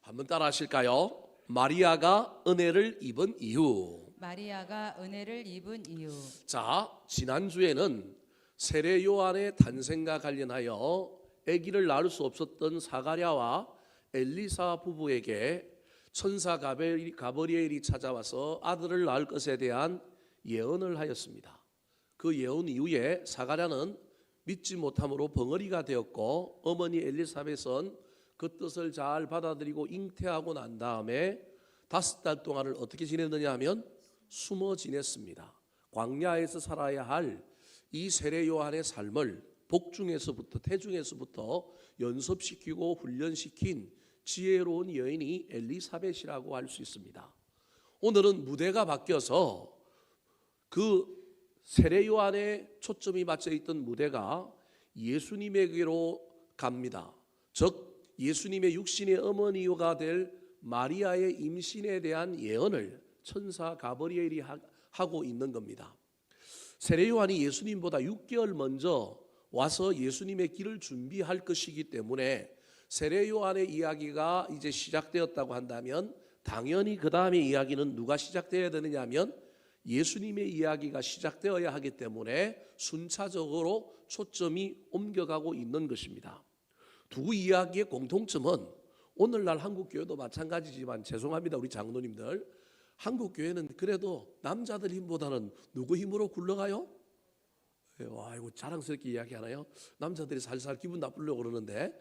한번 따라 하실까요? 마리아가 은혜를 입은 이유. 마리아가 은혜를 입은 이유. 자, 지난주에는 세례 요한의 탄생과 관련하여 아기를 낳을 수 없었던 사가랴와 엘리사 부부에게 천사 가브리엘이 찾아와서 아들을 낳을 것에 대한 예언을 하였습니다. 그 예언 이후에 사가랴는 믿지 못함으로 벙어리가 되었고, 어머니 엘리사벳은 그 뜻을 잘 받아들이고 잉태하고 난 다음에 5달 동안을 어떻게 지냈느냐 하면 숨어 지냈습니다. 광야에서 살아야 할 이 세례 요한의 삶을 복중에서부터 태중에서부터 연습시키고 훈련시킨 지혜로운 여인이 엘리사벳이라고 할 수 있습니다. 오늘은 무대가 바뀌어서 그 세례 요한의 초점이 맞춰 있던 무대가 예수님에게로 갑니다. 즉 예수님의 육신의 어머니가 될 마리아의 임신에 대한 예언을 천사 가브리엘이 하고 있는 겁니다. 세례 요한이 예수님보다 6개월 먼저 와서 예수님의 길을 준비할 것이기 때문에 세례 요한의 이야기가 이제 시작되었다고 한다면 당연히 그 다음의 이야기는 누가 시작되어야 되느냐 하면 예수님의 이야기가 시작되어야 하기 때문에 순차적으로 초점이 옮겨가고 있는 것입니다. 두 이야기의 공통점은 오늘날 한국교회도 마찬가지지만 죄송합니다 우리 장로님들, 한국교회는 그래도 남자들 힘보다는 누구 힘으로 굴러가요? 와, 이거 자랑스럽게 이야기하나요? 남자들이 살살 기분 나쁘려고 그러는데,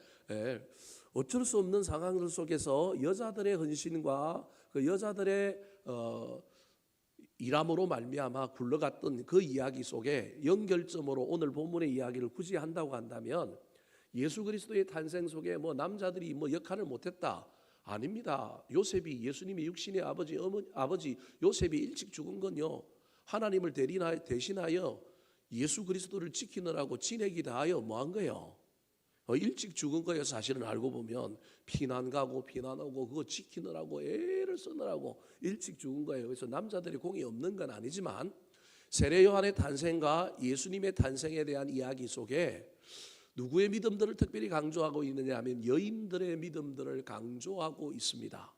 어쩔 수 없는 상황들 속에서 여자들의 헌신과 그 여자들의 일함으로 말미암아 굴러갔던 그 이야기 속에 연결점으로 오늘 본문의 이야기를 굳이 한다고 한다면 예수 그리스도의 탄생 속에 뭐 남자들이 뭐 역할을 못했다, 아닙니다. 요셉이 예수님의 육신의 아버지 요셉이 일찍 죽은 건요, 하나님을 대신하여 예수 그리스도를 지키느라고 진액이 다하여 뭐한 거예요? 일찍 죽은 거예요. 사실은 알고 보면 피난 가고 피난 오고 그거 지키느라고 애를 쓰느라고 일찍 죽은 거예요. 그래서 남자들이 공이 없는 건 아니지만 세례 요한의 탄생과 예수님의 탄생에 대한 이야기 속에 누구의 믿음들을 특별히 강조하고 있느냐 하면 여인들의 믿음들을 강조하고 있습니다.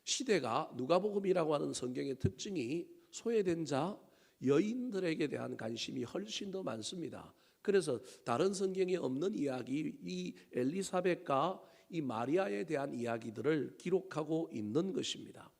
시대가 누가복음이라고 하는 성경의 특징이 소외된 자, 여인들에게 대한 관심이 훨씬 더 많습니다. 그래서 다른 성경에 없는 이야기, 이 엘리사벳과 이 마리아에 대한 이야기들을 기록하고 있는 것입니다.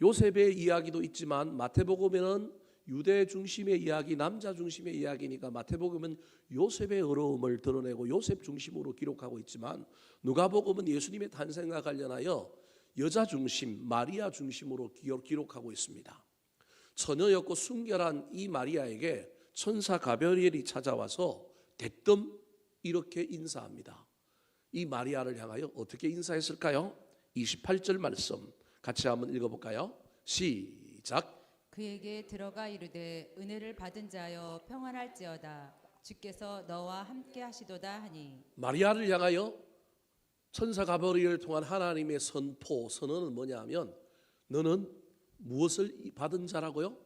요셉의 이야기도 있지만 마태복음에는 유대 중심의 이야기, 남자 중심의 이야기니까 마태복음은 요셉의 어려움을 드러내고 요셉 중심으로 기록하고 있지만 누가복음은 예수님의 탄생과 관련하여 여자 중심, 마리아 중심으로 기록하고 있습니다. 처녀였고 순결한 이 마리아에게 천사 가브리엘이 찾아와서 대뜸 이렇게 인사합니다. 이 마리아를 향하여 어떻게 인사했을까요? 28절 말씀 같이 한번 읽어볼까요? 시작. 그에게 들어가 이르되 은혜를 받은 자여 평안할지어다. 주께서 너와 함께 하시도다 하니. 마리아를 향하여 천사 가브리엘을 통한 하나님의 선언은 뭐냐 하면 너는 무엇을 받은 자라고요?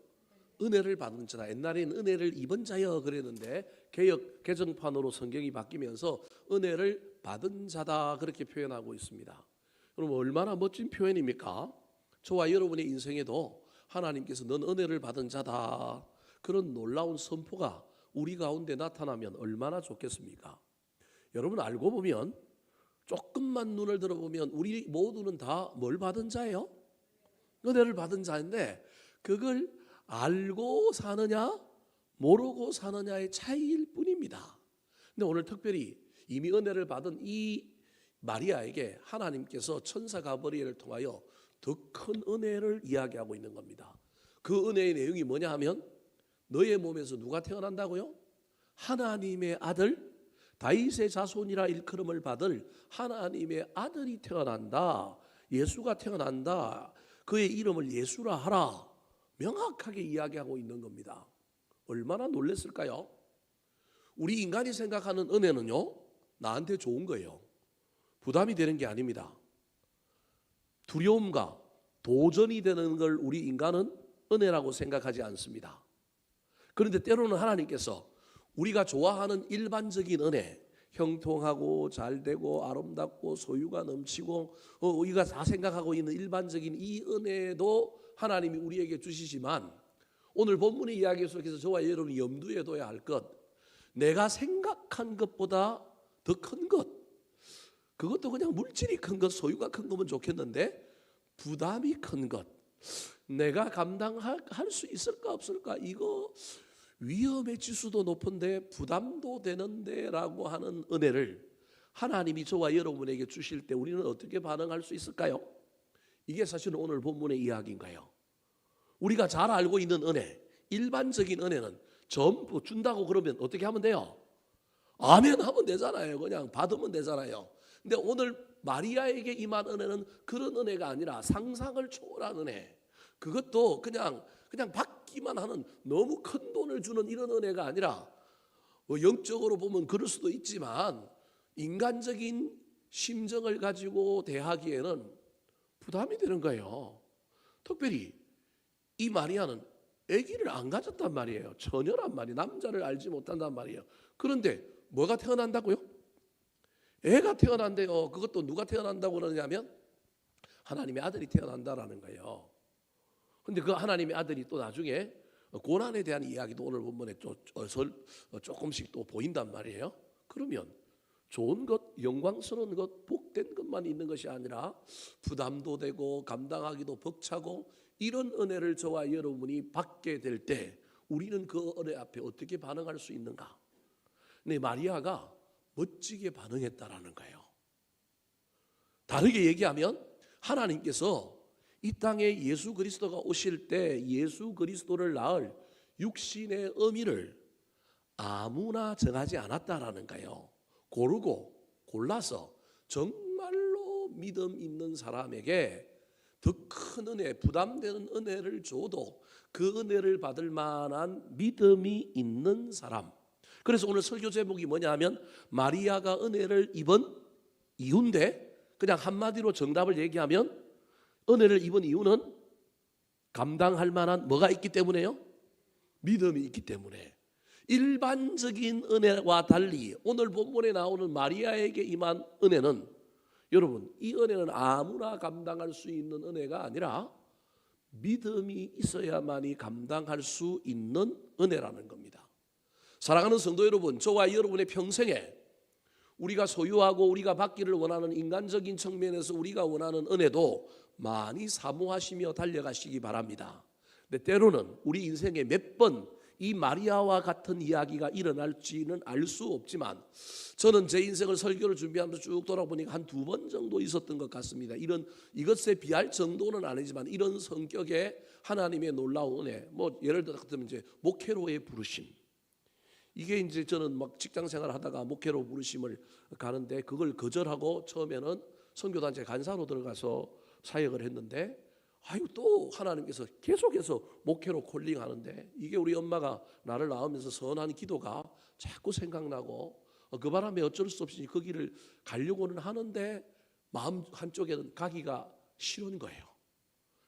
은혜를 받은 자다. 옛날에는 은혜를 입은 자여 그랬는데 개역 개정판으로 성경이 바뀌면서 은혜를 받은 자다 그렇게 표현하고 있습니다. 여러분 얼마나 멋진 표현입니까? 저와 여러분의 인생에도 하나님께서 넌 은혜를 받은 자다 그런 놀라운 선포가 우리 가운데 나타나면 얼마나 좋겠습니까? 여러분 알고 보면 조금만 눈을 들어보면 우리 모두는 다 뭘 받은 자예요? 은혜를 받은 자인데 그걸 알고 사느냐 모르고 사느냐의 차이일 뿐입니다. 근데 오늘 특별히 이미 은혜를 받은 이 마리아에게 하나님께서 천사 가브리엘을 통하여 더 큰 은혜를 이야기하고 있는 겁니다. 그 은혜의 내용이 뭐냐 하면 너의 몸에서 누가 태어난다고요? 하나님의 아들, 다윗의 자손이라 일컬음을 받을 하나님의 아들이 태어난다. 예수가 태어난다. 그의 이름을 예수라 하라. 명확하게 이야기하고 있는 겁니다. 얼마나 놀랐을까요? 우리 인간이 생각하는 은혜는요, 나한테 좋은 거예요. 부담이 되는 게 아닙니다. 두려움과 도전이 되는 걸 우리 인간은 은혜라고 생각하지 않습니다. 그런데 때로는 하나님께서 우리가 좋아하는 일반적인 은혜, 형통하고 잘되고 아름답고 소유가 넘치고 우리가 다 생각하고 있는 일반적인 이 은혜도 하나님이 우리에게 주시지만, 오늘 본문의 이야기 속에서 저와 여러분이 염두에 둬야 할 것, 내가 생각한 것보다 더 큰 것, 그것도 그냥 물질이 큰 것, 소유가 큰 거면 좋겠는데 부담이 큰 것, 내가 감당할 수 있을까 없을까, 이거 위험의 지수도 높은데 부담도 되는데 라고 하는 은혜를 하나님이 저와 여러분에게 주실 때 우리는 어떻게 반응할 수 있을까요? 이게 사실은 오늘 본문의 이야기인가요? 우리가 잘 알고 있는 은혜, 일반적인 은혜는 전부 준다고 그러면 어떻게 하면 돼요? 아멘 하면 되잖아요. 그냥 받으면 되잖아요. 근데 오늘 마리아에게 임한 은혜는 그런 은혜가 아니라 상상을 초월한 은혜, 그것도 그냥 받기만 하는 너무 큰 돈을 주는 이런 은혜가 아니라, 영적으로 보면 그럴 수도 있지만 인간적인 심정을 가지고 대하기에는 부담이 되는 거예요. 특별히 이 마리아는 아기를 안 가졌단 말이에요. 처녀란 말이에요. 남자를 알지 못한단 말이에요. 그런데 뭐가 태어난다고요? 애가 태어난대요. 그것도 누가 태어난다고 그러냐면 하나님의 아들이 태어난다라는 거예요. 근데 그 하나님의 아들이 또 나중에 고난에 대한 이야기도 오늘 본문에 조금씩 또 보인단 말이에요. 그러면 좋은 것, 영광스러운 것, 복된 것만 있는 것이 아니라 부담도 되고 감당하기도 벅차고, 이런 은혜를 저와 여러분이 받게 될 때 우리는 그 은혜 앞에 어떻게 반응할 수 있는가? 근데 마리아가 멋지게 반응했다라는 거예요. 다르게 얘기하면 하나님께서 이 땅에 예수 그리스도가 오실 때 예수 그리스도를 낳을 육신의 의미를 아무나 정하지 않았다라는 거예요. 고르고 골라서 정말로 믿음 있는 사람에게 더 큰 은혜, 부담되는 은혜를 줘도 그 은혜를 받을 만한 믿음이 있는 사람. 그래서 오늘 설교 제목이 뭐냐면 마리아가 은혜를 입은 이유인데, 그냥 한마디로 정답을 얘기하면 은혜를 입은 이유는 감당할 만한 뭐가 있기 때문에요? 믿음이 있기 때문에. 일반적인 은혜와 달리 오늘 본문에 나오는 마리아에게 임한 은혜는, 여러분, 이 은혜는 아무나 감당할 수 있는 은혜가 아니라 믿음이 있어야만이 감당할 수 있는 은혜라는 겁니다. 사랑하는 성도 여러분, 저와 여러분의 평생에 우리가 소유하고 우리가 받기를 원하는 인간적인 측면에서 우리가 원하는 은혜도 많이 사모하시며 달려가시기 바랍니다. 근데 때로는 우리 인생에 몇 번 이 마리아와 같은 이야기가 일어날지는 알 수 없지만, 저는 제 인생을 설교를 준비하면서 쭉 돌아보니까 한 2번 정도 있었던 것 같습니다. 이것에 비할 정도는 아니지만 이런 성격의 하나님의 놀라운 은혜, 뭐 예를 들어 같으면 이제 목회로의 부르심. 이게 이제 저는 막 직장 생활을 하다가 목회로 부르심을 가는데 그걸 거절하고 처음에는 선교단체 간사로 들어가서 사역을 했는데, 또 하나님께서 계속해서 목회로 콜링하는데, 이게 우리 엄마가 나를 낳으면서 선한 기도가 자꾸 생각나고, 그 바람에 어쩔 수 없이 그 길을 가려고는 하는데 마음 한쪽에는 가기가 싫은 거예요.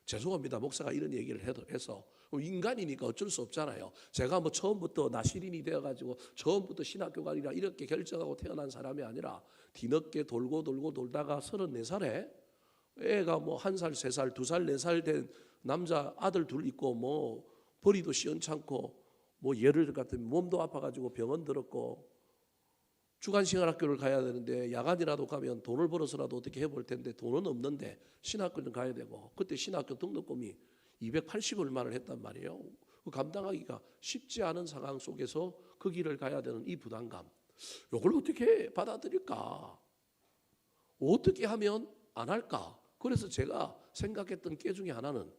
죄송합니다, 목사가 이런 얘기를 해서. 인간이니까 어쩔 수 없잖아요. 제가 뭐 처음부터 나시린이 되어가지고 처음부터 신학교 가리라 이렇게 결정하고 태어난 사람이 아니라 뒤늦게 돌고 돌다가 34살에 애가 뭐 1살, 3살, 2살, 4살 된 남자 아들 둘 있고, 뭐 벌이도 시원찮고, 뭐 예를 같으면 몸도 아파가지고 병원 들었고, 주간생활학교를 가야 되는데 야간이라도 가면 돈을 벌어서라도 어떻게 해볼 텐데 돈은 없는데 신학교는 가야 되고, 그때 신학교 등록금이 280 얼마를 했단 말이에요. 감당하기가 쉽지 않은 상황 속에서 그 길을 가야 되는 이 부담감, 이걸 어떻게 받아들일까? 어떻게 하면 안 할까? 그래서 제가 생각했던 게 중에 하나는,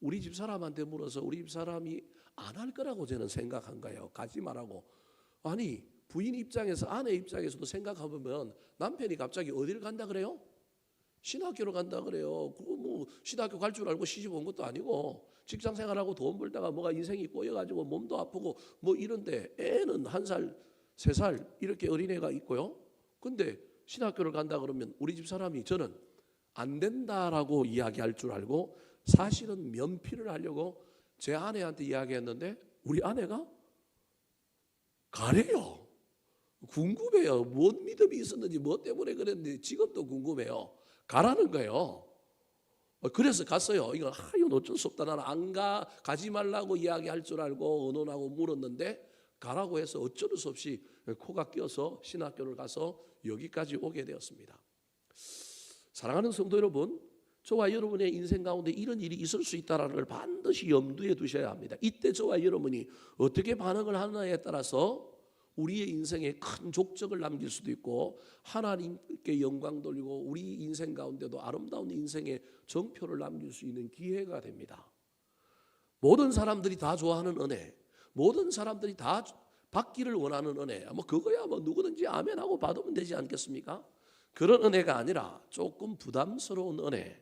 우리 집 사람한테 물어서 우리 집 사람이 안 할 거라고 저는 생각한 거예요. 가지 말라고. 아니, 부인 입장에서, 아내 입장에서도 생각해보면 남편이 갑자기 어디를 간다 그래요? 신학교로 간다 그래요. 그거 뭐 신학교 갈 줄 알고 시집 온 것도 아니고, 직장 생활하고 돈 벌다가 뭐가 인생이 꼬여가지고 몸도 아프고 뭐 이런데, 애는 1살, 3살 이렇게 어린애가 있고요. 근데 신학교를 간다 그러면 우리 집 사람이, 저는 안 된다라고 이야기할 줄 알고 사실은 면피를 하려고 제 아내한테 이야기했는데, 우리 아내가 가래요. 궁금해요. 뭔 믿음이 있었는지 뭐 때문에 그랬는지 지금도 궁금해요. 가라는 거예요. 그래서 갔어요. 이건 어쩔 수 없다. 나는 안 가지 말라고 이야기할 줄 알고 의논하고 물었는데 가라고 해서 어쩔 수 없이 코가 끼어서 신학교를 가서 여기까지 오게 되었습니다. 사랑하는 성도 여러분, 저와 여러분의 인생 가운데 이런 일이 있을 수 있다는 걸 반드시 염두에 두셔야 합니다. 이때 저와 여러분이 어떻게 반응을 하느냐에 따라서 우리의 인생에 큰 족적을 남길 수도 있고 하나님께 영광 돌리고 우리 인생 가운데도 아름다운 인생의 정표를 남길 수 있는 기회가 됩니다. 모든 사람들이 다 좋아하는 은혜, 모든 사람들이 다 받기를 원하는 은혜, 그거야 누구든지 아멘하고 받으면 되지 않겠습니까? 그런 은혜가 아니라 조금 부담스러운 은혜,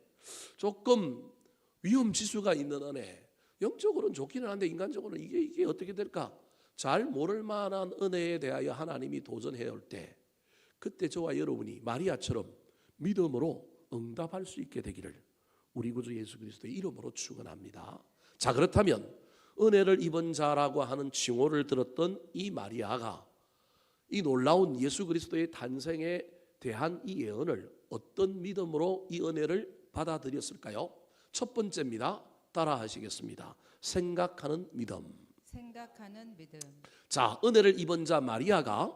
조금 위험지수가 있는 은혜, 영적으로는 좋기는 한데 인간적으로는 이게 어떻게 될까? 잘 모를 만한 은혜에 대하여 하나님이 도전해 올 때, 그때 저와 여러분이 마리아처럼 믿음으로 응답할 수 있게 되기를 우리 구주 예수 그리스도의 이름으로 축원합니다. 자, 그렇다면 은혜를 입은 자라고 하는 칭호를 들었던 이 마리아가 이 놀라운 예수 그리스도의 탄생에 대한 이 예언을 어떤 믿음으로 이 은혜를 받아들였을까요? 첫 번째입니다. 따라 하시겠습니다. 생각하는 믿음. 생각하는 믿음. 자, 은혜를 입은 자 마리아가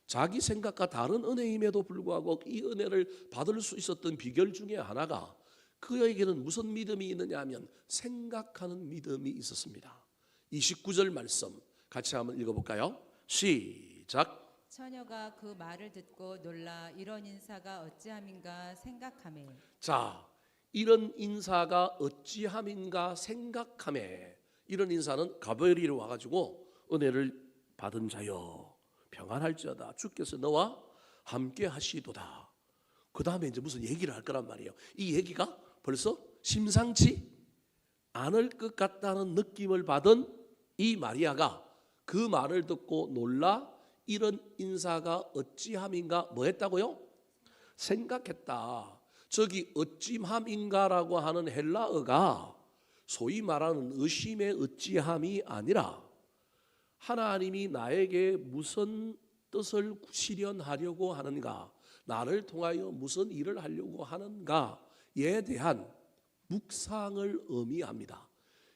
자기 생각과 다른 은혜임에도 불구하고 이 은혜를 받을 수 있었던 비결 중에 하나가 그에게는 무슨 믿음이 있느냐 하면 생각하는 믿음이 있었습니다. 29절 말씀 같이 한번 읽어볼까요? 시작. 처녀가 그 말을 듣고 놀라 이런 인사가 어찌함인가 생각하매. 자, 이런 인사가 어찌함인가 생각하매. 이런 인사는 가브리엘이 와가지고 은혜를 받은 자여 평안할지어다 주께서 너와 함께 하시도다. 그 다음에 이제 무슨 얘기를 할 거란 말이에요. 이 얘기가 벌써 심상치 않을 것 같다는 느낌을 받은 이 마리아가 그 말을 듣고 놀라 이런 인사가 어찌함인가 뭐 했다고요? 생각했다. 저기 어찌함인가라고 하는 헬라어가 소위 말하는 의심의 어찌함이 아니라 하나님이 나에게 무슨 뜻을 실현하려고 하는가, 나를 통하여 무슨 일을 하려고 하는가에 대한 묵상을 의미합니다.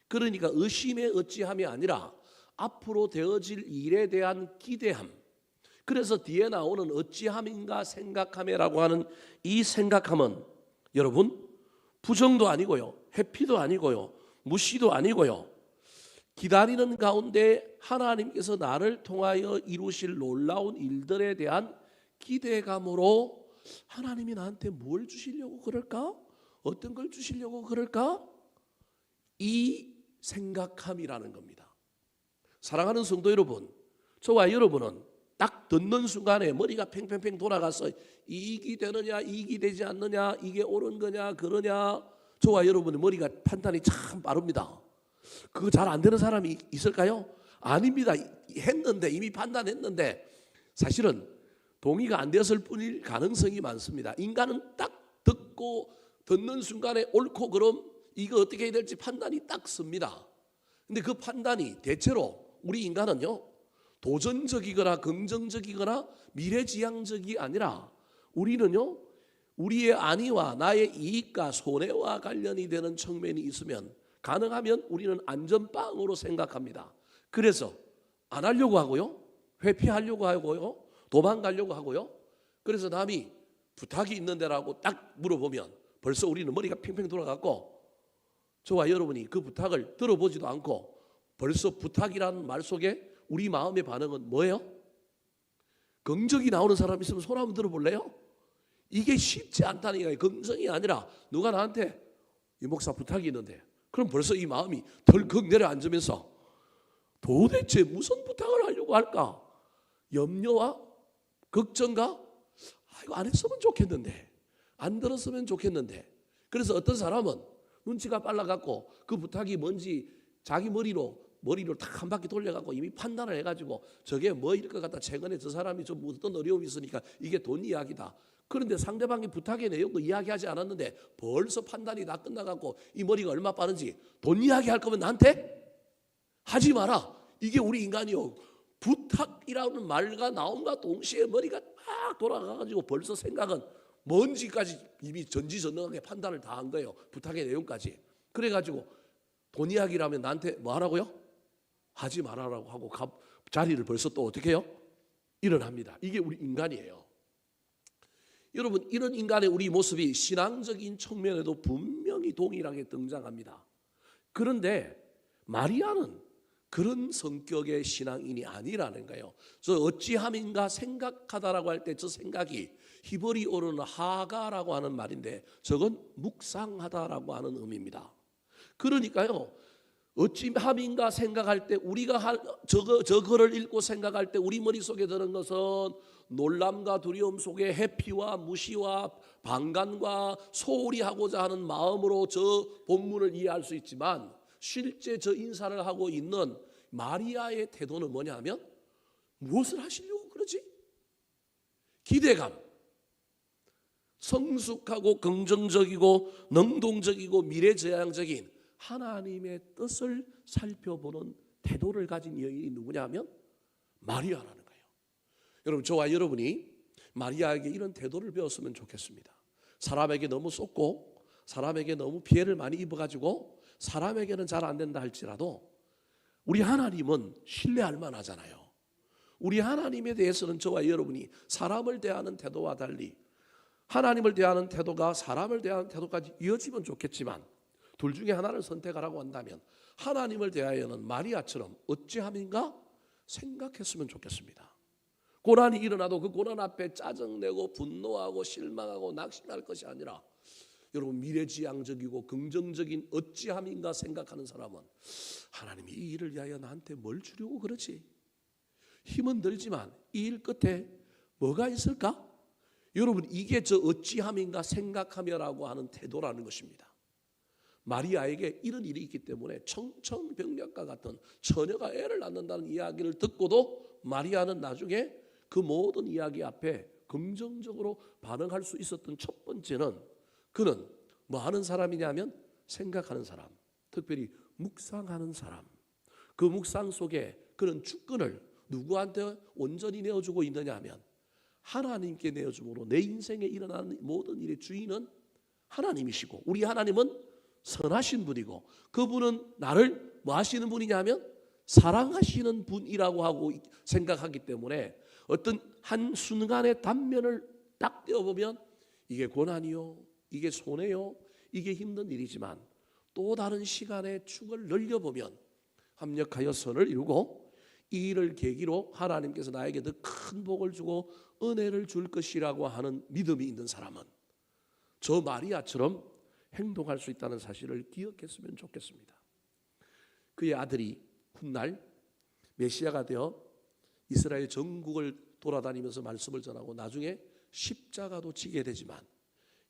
그러니까 의심의 어찌함이 아니라 앞으로 되어질 일에 대한 기대함. 그래서 뒤에 나오는 어찌함인가 생각함이라고 하는 이 생각함은 여러분 부정도 아니고요, 회피도 아니고요, 무시도 아니고요, 기다리는 가운데 하나님께서 나를 통하여 이루실 놀라운 일들에 대한 기대감으로 하나님이 나한테 뭘 주시려고 그럴까? 어떤 걸 주시려고 그럴까? 이 생각함이라는 겁니다. 사랑하는 성도 여러분, 저와 여러분은 딱 듣는 순간에 머리가 팽팽팽 돌아가서 이익이 되느냐 이익이 되지 않느냐, 이게 옳은 거냐 그러냐, 저와 여러분의 머리가 판단이 참 빠릅니다. 그거 잘 안 되는 사람이 있을까요? 아닙니다. 했는데, 이미 판단했는데 사실은 동의가 안 되었을 뿐일 가능성이 많습니다. 인간은 딱 듣는 순간에 옳고 그름 이거 어떻게 해야 될지 판단이 딱 씁니다. 근데 그 판단이 대체로 우리 인간은요, 도전적이거나 긍정적이거나 미래지향적이 아니라 우리는요, 우리의 안위와 나의 이익과 손해와 관련이 되는 측면이 있으면 가능하면 우리는 안전빵으로 생각합니다. 그래서 안 하려고 하고요, 회피하려고 하고요, 도망가려고 하고요. 그래서 남이 부탁이 있는데라고 딱 물어보면 벌써 우리는 머리가 팽팽 돌아갔고, 저와 여러분이 그 부탁을 들어보지도 않고 벌써 부탁이라는 말 속에 우리 마음의 반응은 뭐예요? 긍정이 나오는 사람 있으면 손 한번 들어볼래요? 이게 쉽지 않다니까요. 긍정이 아니라 누가 나한테 이 목사 부탁이 있는데, 그럼 벌써 이 마음이 덜컥 내려앉으면서 도대체 무슨 부탁을 하려고 할까? 염려와 걱정과 이거 안 했으면 좋겠는데, 안 들었으면 좋겠는데. 그래서 어떤 사람은 눈치가 빨라갖고 그 부탁이 뭔지 자기 머리로 탁 한 바퀴 돌려갖고 이미 판단을 해가지고 저게 뭐일 것 같다, 최근에 저 사람이 좀 어떤 어려움이 있으니까 이게 돈 이야기다. 그런데 상대방이 부탁의 내용도 이야기하지 않았는데 벌써 판단이 다 끝나갖고 이 머리가 얼마 빠른지 돈 이야기할 거면 나한테 하지 마라. 이게 우리 인간이요, 부탁이라는 말과 나옴과 동시에 머리가 막 돌아가가지고 벌써 생각은 뭔지까지 이미 전지전능하게 판단을 다 한 거예요. 부탁의 내용까지. 그래가지고 돈 이야기라면 나한테 뭐 하라고요? 하지 말아라고 하고 자리를 벌써 또 어떻게 해요? 일어납니다. 이게 우리 인간이에요. 여러분, 이런 인간의 우리 모습이 신앙적인 측면에도 분명히 동일하게 등장합니다. 그런데 마리아는 그런 성격의 신앙인이 아니라는 거예요. 저 어찌함인가 생각하다라고 할 때 저 생각이 히브리어로는 하가라고 하는 말인데 저건 묵상하다라고 하는 의미입니다. 그러니까요, 어찌함인가 생각할 때 우리가 저 글을 읽고 생각할 때 우리 머릿속에 드는 것은 놀람과 두려움 속에 회피와 무시와 방관과 소홀히 하고자 하는 마음으로 저 본문을 이해할 수 있지만 실제 저 인사를 하고 있는 마리아의 태도는 뭐냐면 무엇을 하시려고 그러지? 기대감, 성숙하고 긍정적이고 능동적이고 미래지향적인 하나님의 뜻을 살펴보는 태도를 가진 여인이 누구냐면 마리아라는 거예요. 여러분, 저와 여러분이 마리아에게 이런 태도를 배웠으면 좋겠습니다. 사람에게 너무 쏟고 사람에게 너무 피해를 많이 입어가지고 사람에게는 잘 안 된다 할지라도 우리 하나님은 신뢰할 만하잖아요. 우리 하나님에 대해서는 저와 여러분이 사람을 대하는 태도와 달리 하나님을 대하는 태도가 사람을 대하는 태도까지 이어지면 좋겠지만 둘 중에 하나를 선택하라고 한다면 하나님을 대하여는 마리아처럼 어찌함인가 생각했으면 좋겠습니다. 고난이 일어나도 그 고난 앞에 짜증내고 분노하고 실망하고 낙심할 것이 아니라 여러분, 미래지향적이고 긍정적인 어찌함인가 생각하는 사람은 하나님이 이 일을 위하여 나한테 뭘 주려고 그러지? 힘은 들지만 이 일 끝에 뭐가 있을까? 여러분, 이게 저 어찌함인가 생각하며라고 하는 태도라는 것입니다. 마리아에게 이런 일이 있기 때문에 청천벽력과 같은 처녀가 애를 낳는다는 이야기를 듣고도 마리아는 나중에 그 모든 이야기 앞에 긍정적으로 반응할 수 있었던 첫 번째는 그는 뭐 하는 사람이냐면 생각하는 사람, 특별히 묵상하는 사람. 그 묵상 속에 그는 주권을 누구한테 온전히 내어주고 있느냐 하면 하나님께 내어줌으로 내 인생에 일어나는 모든 일의 주인은 하나님이시고 우리 하나님은 선하신 분이고 그분은 나를 뭐 하시는 분이냐 하면 사랑하시는 분이라고 하고 생각하기 때문에 어떤 한 순간의 단면을 딱 떼어보면 이게 고난이요, 이게 손해요, 이게 힘든 일이지만 또 다른 시간의 축을 늘려보면 합력하여 선을 이루고 이 일을 계기로 하나님께서 나에게 더 큰 복을 주고 은혜를 줄 것이라고 하는 믿음이 있는 사람은 저 마리아처럼 행동할 수 있다는 사실을 기억했으면 좋겠습니다. 그의 아들이 훗날 메시아가 되어 이스라엘 전국을 돌아다니면서 말씀을 전하고 나중에 십자가도 지게 되지만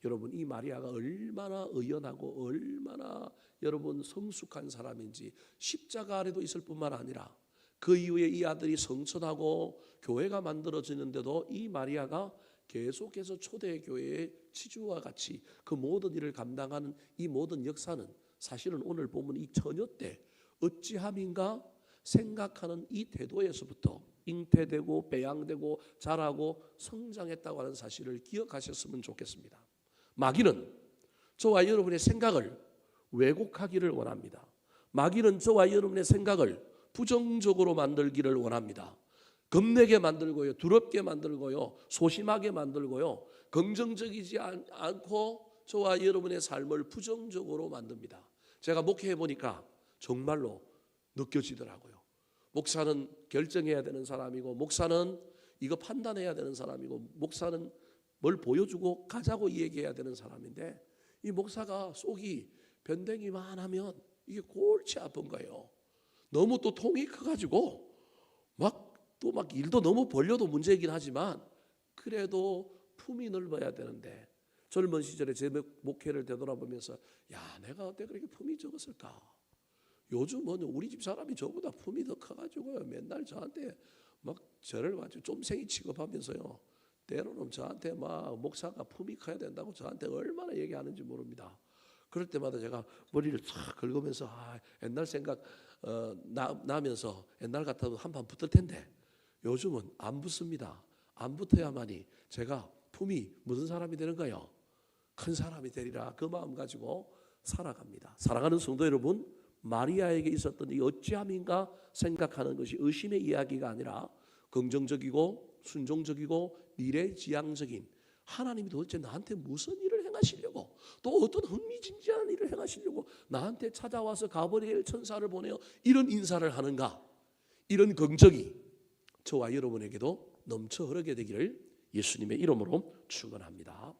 여러분, 이 마리아가 얼마나 의연하고 얼마나 여러분 성숙한 사람인지 십자가 아래도 있을 뿐만 아니라 그 이후에 이 아들이 성천하고 교회가 만들어지는데도 이 마리아가 계속해서 초대교회의 치주와 같이 그 모든 일을 감당하는 이 모든 역사는 사실은 오늘 보면 이 처녀 때 어찌함인가 생각하는 이 태도에서부터 잉태되고 배양되고 자라고 성장했다고 하는 사실을 기억하셨으면 좋겠습니다. 마귀는 저와 여러분의 생각을 왜곡하기를 원합니다. 마귀는 저와 여러분의 생각을 부정적으로 만들기를 원합니다. 겁내게 만들고요, 두렵게 만들고요, 소심하게 만들고요, 긍정적이지 않고 저와 여러분의 삶을 부정적으로 만듭니다. 제가 목회해 보니까 정말로 느껴지더라고요. 목사는 결정해야 되는 사람이고 목사는 이거 판단해야 되는 사람이고 목사는 뭘 보여주고 가자고 얘기해야 되는 사람인데 이 목사가 속이 변댕이만 하면 이게 골치 아픈 거예요. 너무 또 통이 커가지고 막 일도 너무 벌려도 문제이긴 하지만 그래도 품이 넓어야 되는데 젊은 시절에 제 목회를 되돌아보면서 야, 내가 어떻게 그렇게 품이 적었을까? 요즘은 우리 집 사람이 저보다 품이 더 커가지고요 맨날 저한테 막 저를 완전 좀생이 취급하면서요 때로는 저한테 막 목사가 품이 커야 된다고 저한테 얼마나 얘기하는지 모릅니다. 그럴 때마다 제가 머리를 탁 긁으면서 옛날 생각 나면서 옛날 같아도 한판 붙을 텐데 요즘은 안 붙습니다. 안 붙어야만이 제가 품이 무슨 사람이 되는 거예요? 큰 사람이 되리라. 그 마음 가지고 살아갑니다. 사랑하는 성도 여러분, 마리아에게 있었던 이 어찌함인가 생각하는 것이 의심의 이야기가 아니라 긍정적이고 순종적이고 미래지향적인, 하나님이 도대체 나한테 무슨 일을 행하시려고, 또 어떤 흥미진진한 일을 행하시려고 나한테 찾아와서 가브리엘 천사를 보내어 이런 인사를 하는가, 이런 긍정이 저와 여러분에게도 넘쳐 흐르게 되기를 예수님의 이름으로 축원합니다.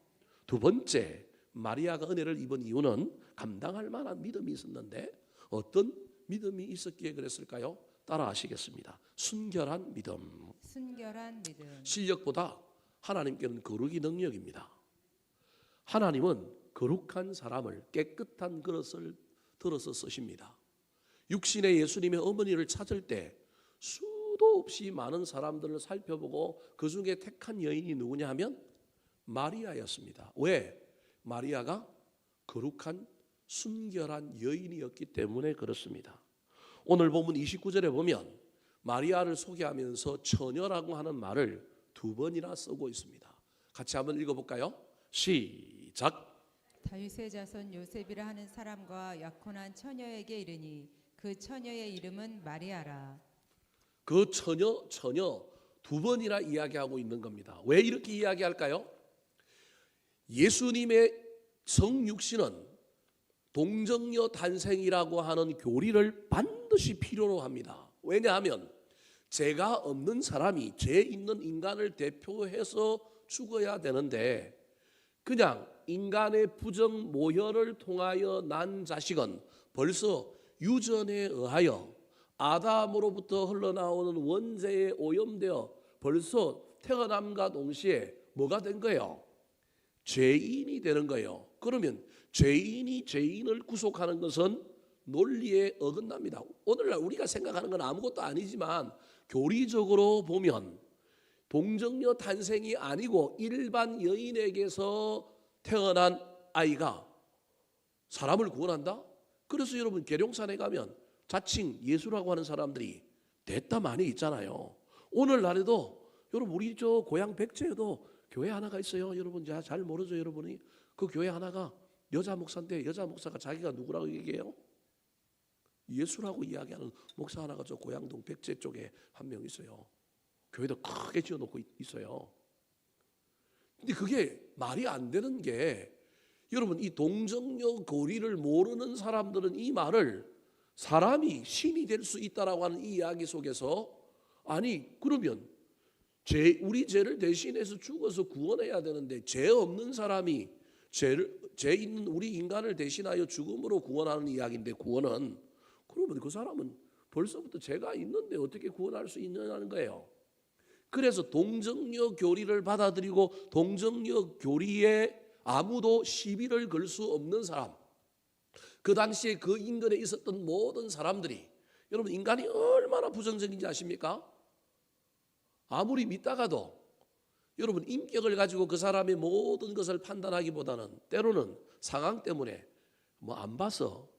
두 번째, 마리아가 은혜를 입은 이유는 감당할 만한 믿음이 있었는데, 어떤 믿음이 있었기에 그랬을까요? 따라 하시겠습니다. 순결한 믿음. 순결한 믿음. 실력보다 하나님께는 거룩이 능력입니다. 하나님은 거룩한 사람을 깨끗한 그릇을 들어서 쓰십니다. 육신의 예수님의 어머니를 찾을 때 수도 없이 많은 사람들을 살펴보고 그 중에 택한 여인이 누구냐 하면 마리아였습니다. 왜? 마리아가 거룩한 순결한 여인이었기 때문에 그렇습니다. 오늘 본문 29절에 보면 마리아를 소개하면서 처녀라고 하는 말을 두 번이나 쓰고 있습니다. 같이 한번 읽어볼까요? 시작. 다윗의 자손 요셉이라 하는 사람과 약혼한 처녀에게 이르니 그 처녀의 이름은 마리아라. 그 처녀 두 번이나 이야기하고 있는 겁니다. 왜 이렇게 이야기할까요? 예수님의 성육신은 동정녀 탄생이라고 하는 교리를 반드시 필요로 합니다. 왜냐하면 죄가 없는 사람이 죄 있는 인간을 대표해서 죽어야 되는데, 그냥 인간의 부정 모혈을 통하여 난 자식은 벌써 유전에 의하여 아담으로부터 흘러나오는 원죄에 오염되어 벌써 태어남과 동시에 뭐가 된 거예요? 죄인이 되는 거예요. 그러면 죄인이 죄인을 구속하는 것은 논리에 어긋납니다. 오늘날 우리가 생각하는 건 아무것도 아니지만 교리적으로 보면 동정녀 탄생이 아니고 일반 여인에게서 태어난 아이가 사람을 구원한다? 그래서 여러분 계룡산에 가면 자칭 예수라고 하는 사람들이 됐다 많이 있잖아요. 오늘날에도 여러분 우리 저 고향 백제에도 교회 하나가 있어요. 여러분 잘 모르죠. 여러분이 그 교회 하나가 여자 목사인데, 여자 목사가 자기가 누구라고 얘기해요? 예수라고 이야기하는 목사 하나가 저 고양동 백제 쪽에 한 명 있어요. 교회도 크게 지어놓고 있어요. 근데 그게 말이 안 되는 게, 여러분 이 동정녀 교리를 모르는 사람들은 이 말을 사람이 신이 될 수 있다라고 하는 이 이야기 속에서, 아니 그러면 우리 죄를 대신해서 죽어서 구원해야 되는데 죄 없는 사람이 죄 있는 우리 인간을 대신하여 죽음으로 구원하는 이야기인데, 구원은, 그러면 그 사람은 벌써부터 죄가 있는데 어떻게 구원할 수 있느냐는 거예요. 그래서 동정녀 교리를 받아들이고 동정녀 교리에 아무도 시비를 걸 수 없는 사람, 그 당시에 그 인근에 있었던 모든 사람들이, 여러분 인간이 얼마나 부정적인지 아십니까? 아무리 믿다가도 여러분 인격을 가지고 그 사람의 모든 것을 판단하기보다는 때로는 상황 때문에 뭐 안 봐서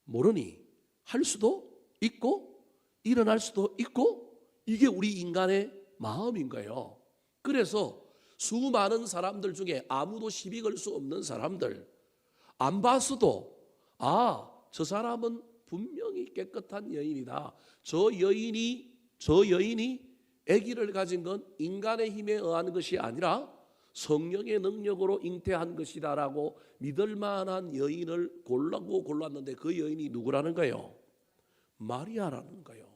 모르니 할 수도 있고 일어날 수도 있고, 이게 우리 인간의 마음인 거예요. 그래서 수많은 사람들 중에 아무도 시비 걸 수 없는 사람들, 안 봤어도 저 사람은 분명히 깨끗한 여인이다. 저 여인이 아기를 가진 건 인간의 힘에 의한 것이 아니라 성령의 능력으로 잉태한 것이다라고 믿을 만한 여인을 골랐는데, 그 여인이 누구라는 거예요? 마리아라는 거예요.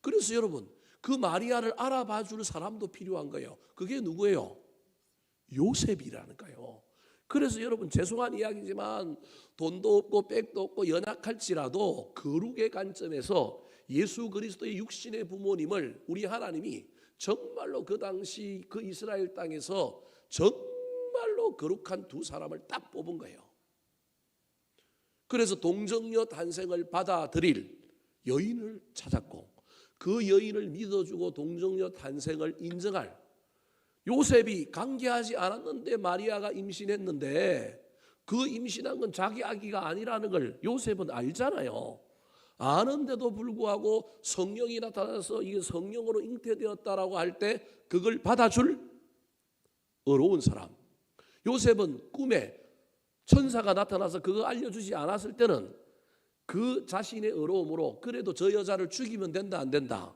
그래서 여러분 그 마리아를 알아봐 줄 사람도 필요한 거예요. 그게 누구예요? 요셉이라는 거예요. 그래서 여러분 죄송한 이야기지만 돈도 없고 백도 없고 연약할지라도 거룩의 관점에서 예수 그리스도의 육신의 부모님을 우리 하나님이 정말로 그 당시 그 이스라엘 땅에서 정말로 거룩한 두 사람을 딱 뽑은 거예요. 그래서 동정녀 탄생을 받아들일 여인을 찾았고, 그 여인을 믿어주고 동정녀 탄생을 인정할, 요셉이 관계하지 않았는데 마리아가 임신했는데 그 임신한 건 자기 아기가 아니라는 걸 요셉은 알잖아요. 아는데도 불구하고 성령이 나타나서 이게 성령으로 잉태되었다라고 할 때 그걸 받아줄 어려운 사람. 요셉은 꿈에 천사가 나타나서 그거 알려주지 않았을 때는 그 자신의 어려움으로 그래도 저 여자를 죽이면 된다 안 된다?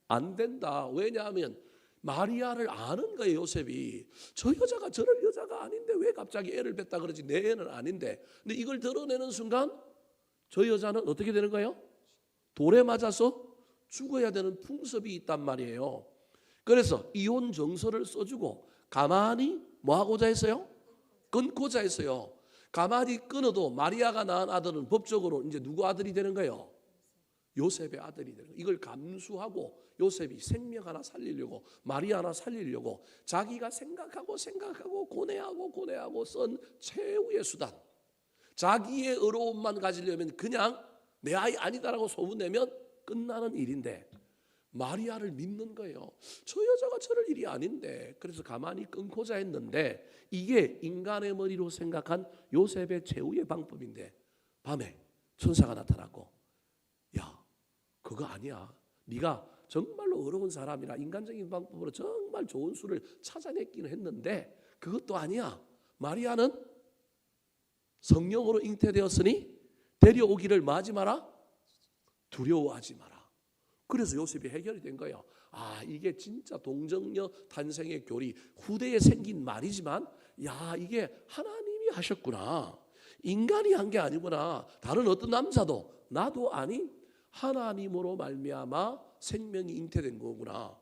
안 된다. 왜냐하면 마리아를 아는 거예요. 요셉이. 저 여자가 저럴 여자가 아닌데 왜 갑자기 애를 뱉다 그러지? 내 애는 아닌데. 근데 이걸 드러내는 순간 저 여자는 어떻게 되는 거예요? 돌에 맞아서 죽어야 되는 풍습이 있단 말이에요. 그래서 이혼 정서를 써주고 가만히 뭐 하고자 했어요? 끊고자 했어요. 가만히 끊어도 마리아가 낳은 아들은 법적으로 이제 누구 아들이 되는 거예요? 요셉의 아들이 되는 거예요. 이걸 감수하고 요셉이 생명 하나 살리려고 마리아 하나 살리려고 자기가 생각하고 고뇌하고 쓴 최후의 수단. 자기의 어려움만 가지려면 그냥 내 아이 아니다라고 소문내면 끝나는 일인데 마리아를 믿는 거예요. 저 여자가 저럴 일이 아닌데. 그래서 가만히 끊고자 했는데 이게 인간의 머리로 생각한 요셉의 최후의 방법인데 밤에 천사가 나타나고 야 그거 아니야. 네가 정말로 어려운 사람이라 인간적인 방법으로 정말 좋은 수를 찾아냈기는 했는데 그것도 아니야. 마리아는 성령으로 잉태되었으니 데려오기를 마지 마라. 두려워하지 마라. 그래서 요셉이 해결이 된 거예요. 아 이게 진짜 동정녀 탄생의 교리. 후대에 생긴 말이지만 야 이게 하나님이 하셨구나. 인간이 한 게 아니구나. 다른 어떤 남자도 나도 아닌 하나님으로 말미암아 생명이 잉태된 거구나.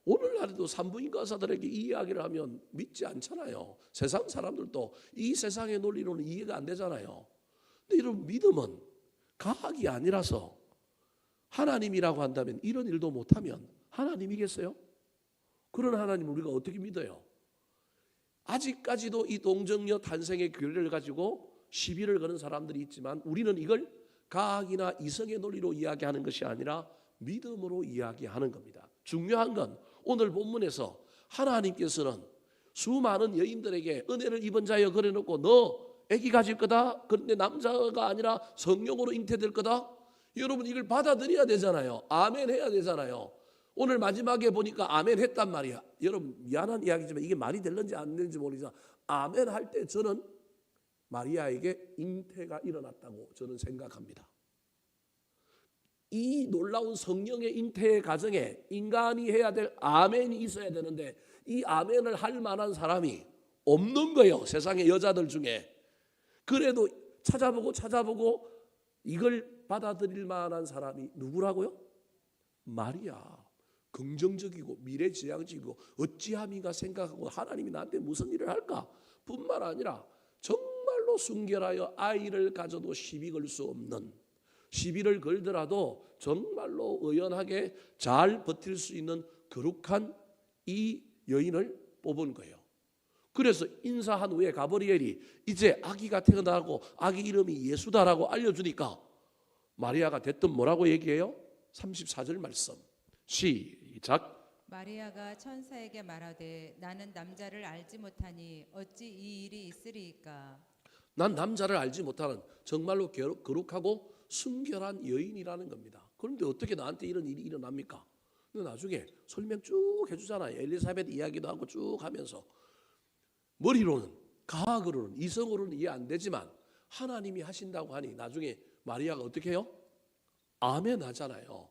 오늘날에도 산부인과 의사들에게 이 이야기를 하면 믿지 않잖아요. 세상 사람들도 이 세상의 논리로는 이해가 안 되잖아요. 근데 이런 믿음은 과학이 아니라서 하나님이라고 한다면 이런 일도 못하면 하나님이겠어요? 그런 하나님을 우리가 어떻게 믿어요? 아직까지도 이 동정녀 탄생의 교리를 가지고 시비를 거는 사람들이 있지만 우리는 이걸 과학이나 이성의 논리로 이야기하는 것이 아니라 믿음으로 이야기하는 겁니다. 중요한 건 오늘 본문에서 하나님께서는 수많은 여인들에게 은혜를 입은 자여 그래놓고 너 아기 가질 거다. 그런데 남자가 아니라 성령으로 잉태될 거다. 여러분 이걸 받아들여야 되잖아요. 아멘 해야 되잖아요. 오늘 마지막에 보니까 아멘 했단 말이야. 여러분 미안한 이야기지만 이게 말이 될는지 안 되는지 모르지만 아멘 할 때 저는 마리아에게 잉태가 일어났다고 저는 생각합니다. 이 놀라운 성령의 잉태의 과정에 인간이 해야 될 아멘이 있어야 되는데 이 아멘을 할 만한 사람이 없는 거예요. 세상의 여자들 중에. 그래도 찾아보고 이걸 받아들일 만한 사람이 누구라고요? 마리아. 긍정적이고 미래지향적이고 어찌함인가 생각하고 하나님이 나한테 무슨 일을 할까? 뿐만 아니라 정말로 순결하여 아이를 가져도 시비 걸 수 없는, 시비를 걸더라도 정말로 의연하게 잘 버틸 수 있는 거룩한 이 여인을 뽑은 거예요. 그래서 인사한 후에 가브리엘이 이제 아기가 태어나고 아기 이름이 예수다라고 알려주니까 마리아가 대뜸 뭐라고 얘기해요? 34절 말씀 시작. 마리아가 천사에게 말하되 나는 남자를 알지 못하니 어찌 이 일이 있으리이까. 난 남자를 알지 못하는 정말로 거룩하고 순결한 여인이라는 겁니다. 그런데 어떻게 나한테 이런 일이 일어납니까? 근데 나중에 설명 쭉 해주잖아요. 엘리사벳 이야기도 하고 쭉 하면서 머리로는 과학으로는 이성으로는 이해 안 되지만 하나님이 하신다고 하니 나중에 마리아가 어떻게 해요? 아멘 하잖아요.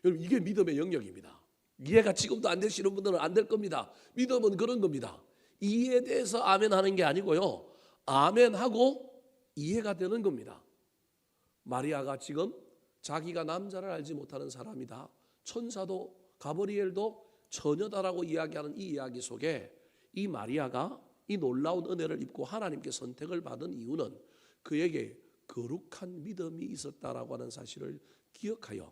여러분 이게 믿음의 영역입니다. 이해가 지금도 안 되시는 분들은 안 될 겁니다. 믿음은 그런 겁니다. 이해에 대해서 아멘 하는 게 아니고요. 아멘 하고 이해가 되는 겁니다. 마리아가 지금 자기가 남자를 알지 못하는 사람이다. 천사도 가브리엘도 처녀다라고 이야기하는 이 이야기 속에 이 마리아가 이 놀라운 은혜를 입고 하나님께 선택을 받은 이유는 그에게 거룩한 믿음이 있었다라고 하는 사실을 기억하여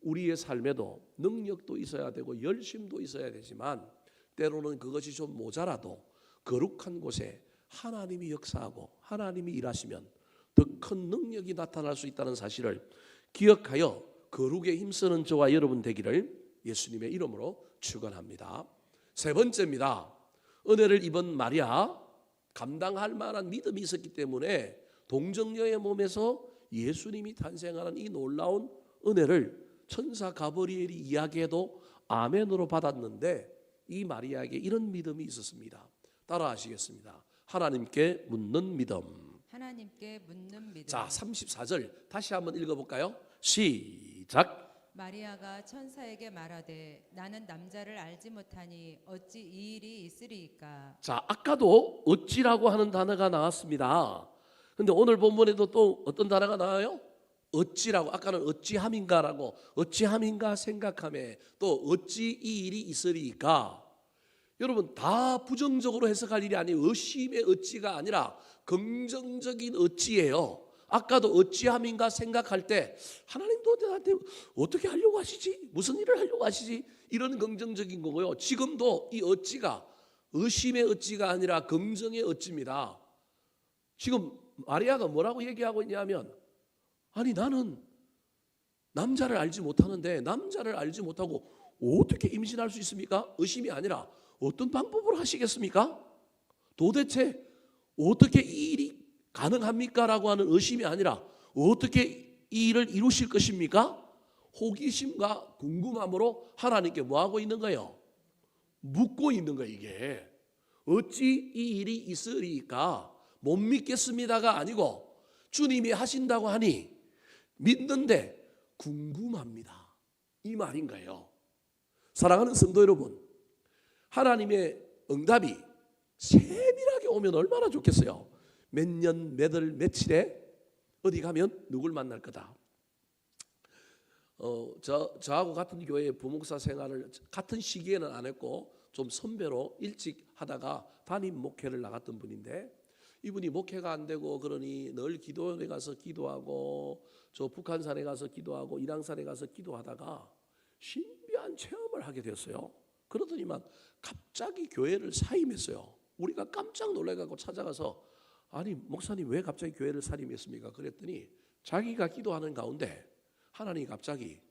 우리의 삶에도 능력도 있어야 되고 열심도 있어야 되지만 때로는 그것이 좀 모자라도 거룩한 곳에 하나님이 역사하고 하나님이 일하시면 더 큰 능력이 나타날 수 있다는 사실을 기억하여 거룩에 힘쓰는 저와 여러분 되기를 예수님의 이름으로 축원합니다. 세 번째입니다. 은혜를 입은 마리아 감당할 만한 믿음이 있었기 때문에 동정녀의 몸에서 예수님이 탄생하는 이 놀라운 은혜를 천사 가브리엘이 이야기해도 아멘으로 받았는데 이 마리아에게 이런 믿음이 있었습니다. 따라 하시겠습니다. 하나님께 묻는 믿음. 하나님께 묻는 믿음. 자, 34절 다시 한번 읽어볼까요? 시작. 마리아가 천사에게 말하되 나는 남자를 알지 못하니 어찌 이 일이 있으리이까. 자, 아까도 어찌라고 하는 단어가 나왔습니다. 근데 오늘 본문에도 또 어떤 단어가 나와요? 어찌라고. 아까는 어찌함인가라고, 어찌함인가 생각하며, 또 어찌 이 일이 있으리이까. 여러분, 다 부정적으로 해석할 일이 아니에요. 의심의 어찌가 아니라 긍정적인 어찌예요. 아까도 어찌함인가 생각할 때 하나님도 나한테 어떻게 하려고 하시지? 무슨 일을 하려고 하시지? 이런 긍정적인 거고요. 지금도 이 어찌가 의심의 어찌가 아니라 긍정의 어찌입니다. 지금 마리아가 뭐라고 얘기하고 있냐면, 아니 나는 남자를 알지 못하는데 남자를 알지 못하고 어떻게 임신할 수 있습니까? 의심이 아니라 어떤 방법으로 하시겠습니까? 도대체 어떻게 이 일이 가능합니까? 라고 하는 의심이 아니라 어떻게 이 일을 이루실 것입니까? 호기심과 궁금함으로 하나님께 뭐하고 있는 거예요? 묻고 있는 거예요. 이게 어찌 이 일이 있으리까? 못 믿겠습니다가 아니고 주님이 하신다고 하니 믿는데 궁금합니다, 이 말인 거예요. 사랑하는 성도 여러분, 하나님의 응답이 세밀하게 오면 얼마나 좋겠어요. 몇 년, 몇 월, 며칠에 어디 가면 누굴 만날 거다. 저하고 같은 교회 부목사 생활을 같은 시기에는 안 했고 좀 선배로 일찍 하다가 담임 목회를 나갔던 분인데, 이분이 목회가 안 되고 그러니 늘 기도원에 가서 기도하고 저 북한산에 가서 기도하고 일양산에 가서 기도하다가 신비한 체험을 하게 됐어요. 그러더니만 갑자기 교회를 사임했어요. 우리가 깜짝 놀래가지고 찾아가서, 아니 목사님 왜 갑자기 교회를 사임했습니까? 그랬더니 자기가 기도하는 가운데 하나님이 갑자기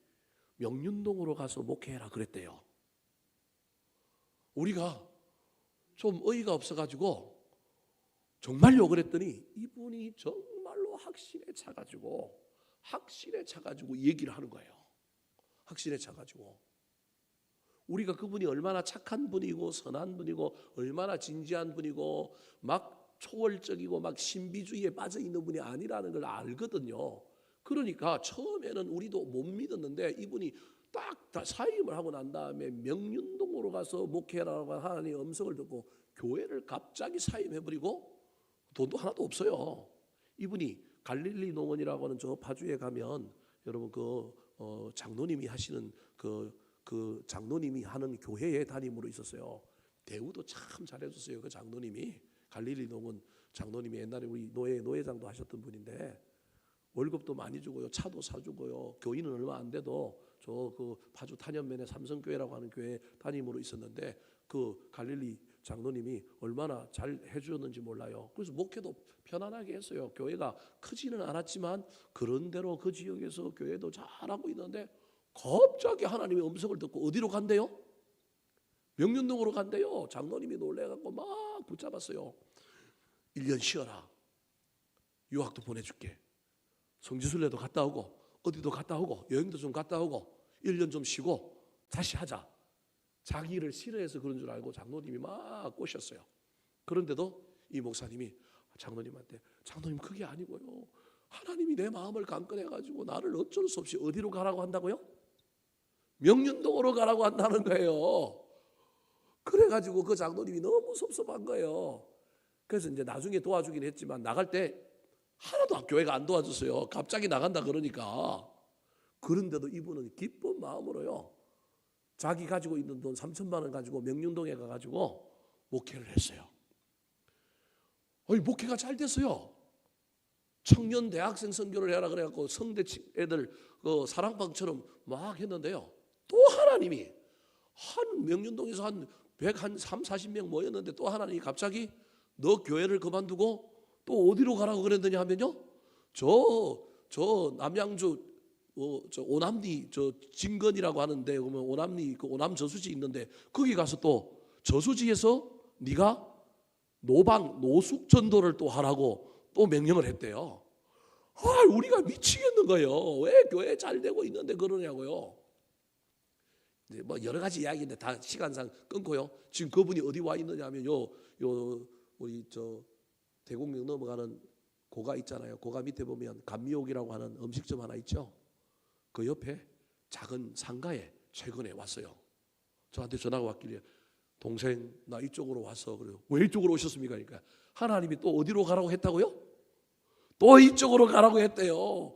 명륜동으로 가서 목회해라 그랬대요. 우리가 좀 어이가 없어가지고 정말요 그랬더니 이분이 정말로 확신에 차가지고 얘기를 하는 거예요. 확신에 차가지고 우리가 그분이 얼마나 착한 분이고 선한 분이고 얼마나 진지한 분이고 막 초월적이고 막 신비주의에 빠져 있는 분이 아니라는 걸 알거든요. 그러니까 처음에는 우리도 못 믿었는데 이분이 딱 사임을 하고 난 다음에 명륜동으로 가서 목회라고 하나님의 음성을 듣고 교회를 갑자기 사임해버리고 돈도 하나도 없어요. 이분이 갈릴리 농원이라고 하는 저 파주에 가면 여러분 장로님이 하시는 그 장로님이 하는 교회에 담임으로 있었어요. 대우도 참 잘해줬어요. 그 장로님이 갈릴리 농원 장로님이 옛날에 우리 노회장도 하셨던 분인데 월급도 많이 주고요, 차도 사주고요. 교인은 얼마 안 돼도 저 그 파주 탄현면에 삼성교회라고 하는 교회 담임으로 있었는데 그 갈릴리 장로님이 얼마나 잘 해주었는지 몰라요. 그래서 목회도 편안하게 했어요. 교회가 크지는 않았지만 그런대로 그 지역에서 교회도 잘하고 있는데 갑자기 하나님의 음성을 듣고 어디로 간대요? 명륜동으로 간대요. 장로님이 놀래갖고 막 붙잡았어요. 1년 쉬어라. 유학도 보내줄게. 성지순례도 갔다 오고 어디도 갔다 오고 여행도 좀 갔다 오고 1년 좀 쉬고 다시 하자. 자기를 싫어해서 그런 줄 알고 장로님이 막 꼬셨어요. 그런데도 이 목사님이 장로님한테, 장로님 그게 아니고요, 하나님이 내 마음을 강건해가지고 나를 어쩔 수 없이 어디로 가라고 한다고요? 명륜동으로 가라고 한다는 거예요. 그래가지고 그 장로님이 너무 섭섭한 거예요. 그래서 이제 나중에 도와주긴 했지만 나갈 때 하나도 교회가 안 도와줬어요. 갑자기 나간다 그러니까. 그런데도 이분은 기쁜 마음으로요, 자기 가지고 있는 돈 3천만 원 가지고 명륜동에 가가지고 목회를 했어요. 목회가 잘 됐어요. 청년 대학생 선교를 해라 그래갖고 성대 애들 사랑방처럼 막 했는데요. 또 하나님이 한 명륜동에서 한 130-40명 모였는데 또 하나님이 갑자기 너 교회를 그만두고 또 어디로 가라고 그랬느냐 하면요, 저 남양주 저 오남리 저 진건이라고 하는데 보면 오남리 그 오남 저수지 있는데 거기 가서 또 저수지에서 네가 노숙 전도를 또 하라고 또 명령을 했대요. 우리가 미치겠는 거예요. 왜 교회 잘 되고 있는데 그러냐고요. 이제 뭐 여러 가지 이야기인데 다 시간상 끊고요. 지금 그분이 어디 와 있느냐면 우리 저 대곡역 넘어가는 고가 있잖아요. 고가 밑에 보면 감미옥이라고 하는 음식점 하나 있죠. 그 옆에 작은 상가에 최근에 왔어요. 저한테 전화가 왔길래 동생 나 이쪽으로 왔어. 그래요. 왜 이쪽으로 오셨습니까? 그러니까 하나님이 또 어디로 가라고 했다고요? 또 이쪽으로 가라고 했대요.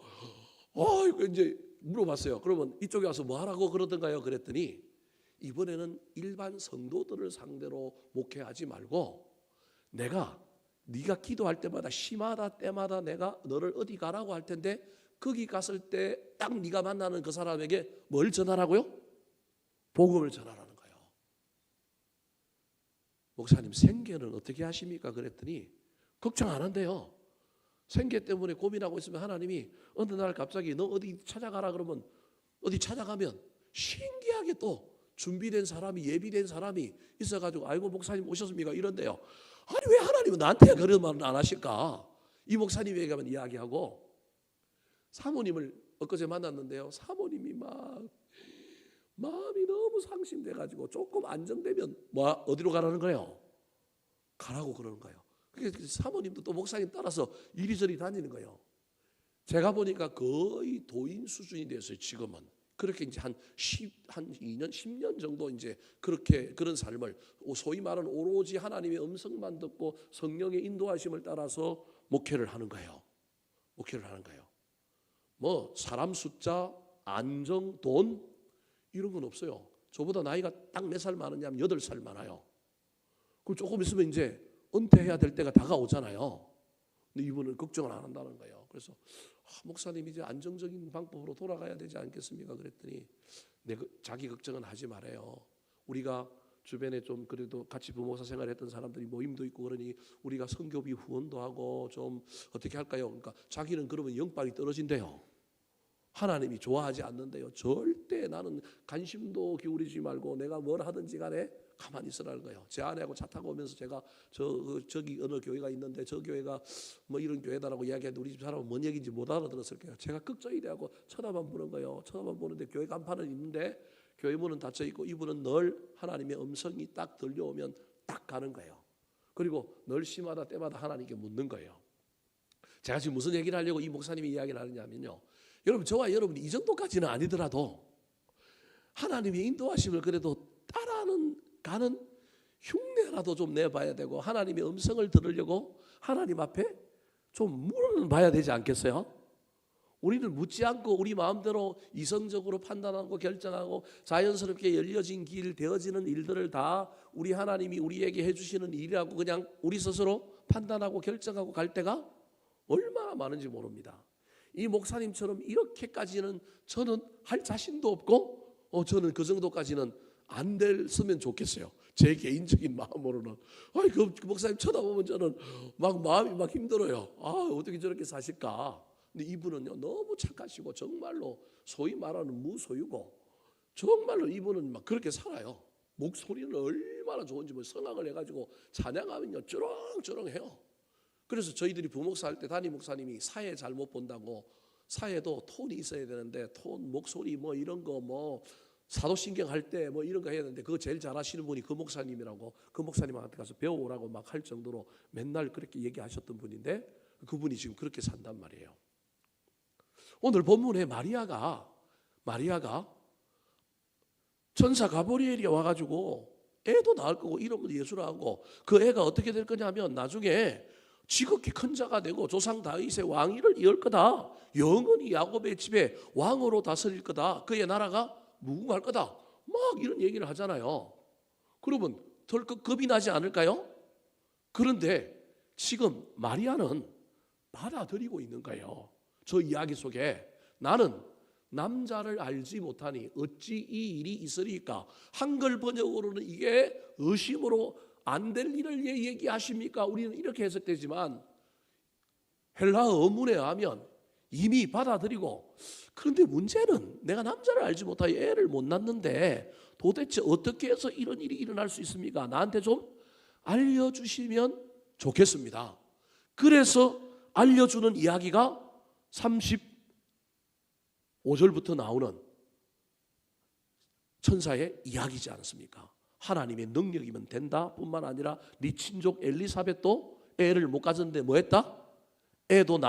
이제 물어봤어요. 그러면 이쪽에 와서 뭐 하라고 그러던가요? 그랬더니 이번에는 일반 성도들을 상대로 목회하지 말고 네가 기도할 때마다 시마다 때마다 내가 너를 어디 가라고 할 텐데 거기 갔을 때 딱 네가 만나는 그 사람에게 뭘 전하라고요? 복음을 전하라는 거예요. 목사님 생계는 어떻게 하십니까? 그랬더니 걱정 안 한대요. 생계 때문에 고민하고 있으면 하나님이 어느 날 갑자기 너 어디 찾아가라 그러면 어디 찾아가면 신기하게 또 준비된 사람이 예비된 사람이 있어가지고 아이고 목사님 오셨습니까? 이런데요. 아니 왜 하나님은 나한테 그런 말을 안 하실까? 이 목사님에게만 이야기하고 사모님을 엊그제 만났는데요. 사모님이 막 마음이 너무 상심돼가지고 조금 안정되면 어디로 가라는 거예요? 가라고 그러는 거예요. 그래서 사모님도 또 목사님 따라서 이리저리 다니는 거예요. 제가 보니까 거의 도인 수준이 됐어요. 지금은 그렇게 이제 한 2년, 10년 정도 이제 그런 삶을 소위 말하는 오로지 하나님의 음성만 듣고 성령의 인도하심을 따라서 목회를 하는 거예요. 목회를 하는 거예요. 뭐 사람 숫자, 안정, 돈 이런 건 없어요. 저보다 나이가 딱 몇 살 많으냐면 8살 많아요. 그럼 조금 있으면 이제 은퇴해야 될 때가 다가오잖아요. 근데 이분은 걱정을 안 한다는 거예요. 그래서 목사님 이제 안정적인 방법으로 돌아가야 되지 않겠습니까? 그랬더니 자기 걱정은 하지 말아요. 우리가 주변에 좀 그래도 같이 부목사 생활했던 사람들이 모임도 있고 그러니 우리가 선교비 후원도 하고 좀 어떻게 할까요? 그러니까 자기는 그러면 영빨이 떨어진대요. 하나님이 좋아하지 않는데요. 절대 나는 관심도 기울이지 말고 내가 뭘 하든지 간에 가만히 있으라는 거예요. 제 아내하고 차 타고 오면서 제가 저기 어느 교회가 있는데 저 교회가 뭐 이런 교회다라고 이야기했는데 우리 집 사람은 뭔 얘기인지 못 알아들었을 거예요. 제가 걱정이 돼하고 쳐다만 보는 거예요. 쳐다만 보는데 교회 간판은 있는데 교회 문은 닫혀 있고 이분은 늘 하나님의 음성이 딱 들려오면 딱 가는 거예요. 그리고 늘 시마다 때마다 하나님께 묻는 거예요. 제가 지금 무슨 얘기를 하려고 이 목사님이 이야기를 하느냐면요. 여러분 저와 여러분이 이 정도까지는 아니더라도 하나님의 인도하심을 그래도 가는 흉내라도 좀 내봐야 되고 하나님의 음성을 들으려고 하나님 앞에 좀 물어봐야 되지 않겠어요? 우리는 묻지 않고 우리 마음대로 이성적으로 판단하고 결정하고 자연스럽게 열려진 길 되어지는 일들을 다 우리 하나님이 우리에게 해주시는 일이라고 그냥 우리 스스로 판단하고 결정하고 갈 때가 얼마나 많은지 모릅니다. 이 목사님처럼 이렇게까지는 저는 할 자신도 없고 저는 그 정도까지는 안 됐으면 좋겠어요. 제 개인적인 마음으로는 그 목사님 쳐다보면 저는 막 마음이 막 힘들어요. 어떻게 저렇게 사실까? 근데 이분은요 너무 착하시고 정말로 소위 말하는 무소유고 정말로 이분은 막 그렇게 살아요. 목소리는 얼마나 좋은지 뭐 성악을 해가지고 찬양하면요 쩌렁쩌렁해요. 그래서 저희들이 부목사 할 때 담임 목사님이 사회 잘못 본다고 사회도 톤이 있어야 되는데 톤 목소리 뭐 이런 거 뭐 사도신경 할 때 뭐 이런 거 해야 되는데 그거 제일 잘하시는 분이 그 목사님이라고 그 목사님한테 가서 배워오라고 막 할 정도로 맨날 그렇게 얘기하셨던 분인데 그분이 지금 그렇게 산단 말이에요. 오늘 본문에 마리아가 천사 가브리엘이 와가지고 애도 낳을 거고 이름을 예수라 하고 그 애가 어떻게 될 거냐면 나중에 지극히 큰 자가 되고 조상 다윗의 왕위를 이을 거다. 영원히 야곱의 집에 왕으로 다스릴 거다. 그의 나라가 무궁할 거다. 막 이런 얘기를 하잖아요. 그러면 덜컥 겁이 나지 않을까요? 그런데 지금 마리아는 받아들이고 있는 거예요. 저 이야기 속에 나는 남자를 알지 못하니 어찌 이 일이 있으리까? 한글 번역으로는 이게 의심으로 안 될 일을 얘기하십니까? 우리는 이렇게 해석되지만 헬라어 어문에 의하면 이미 받아들이고 그런데 문제는 내가 남자를 알지 못하여 애를 못 낳는데 도대체 어떻게 해서 이런 일이 일어날 수 있습니까? 나한테 좀 알려주시면 좋겠습니다. 그래서 알려주는 이야기가 35절부터 나오는 천사의 이야기지 않습니까? 하나님의 능력이면 된다 뿐만 아니라 네 친족 엘리사벳도 애를 못 가졌는데 뭐 했다? 애도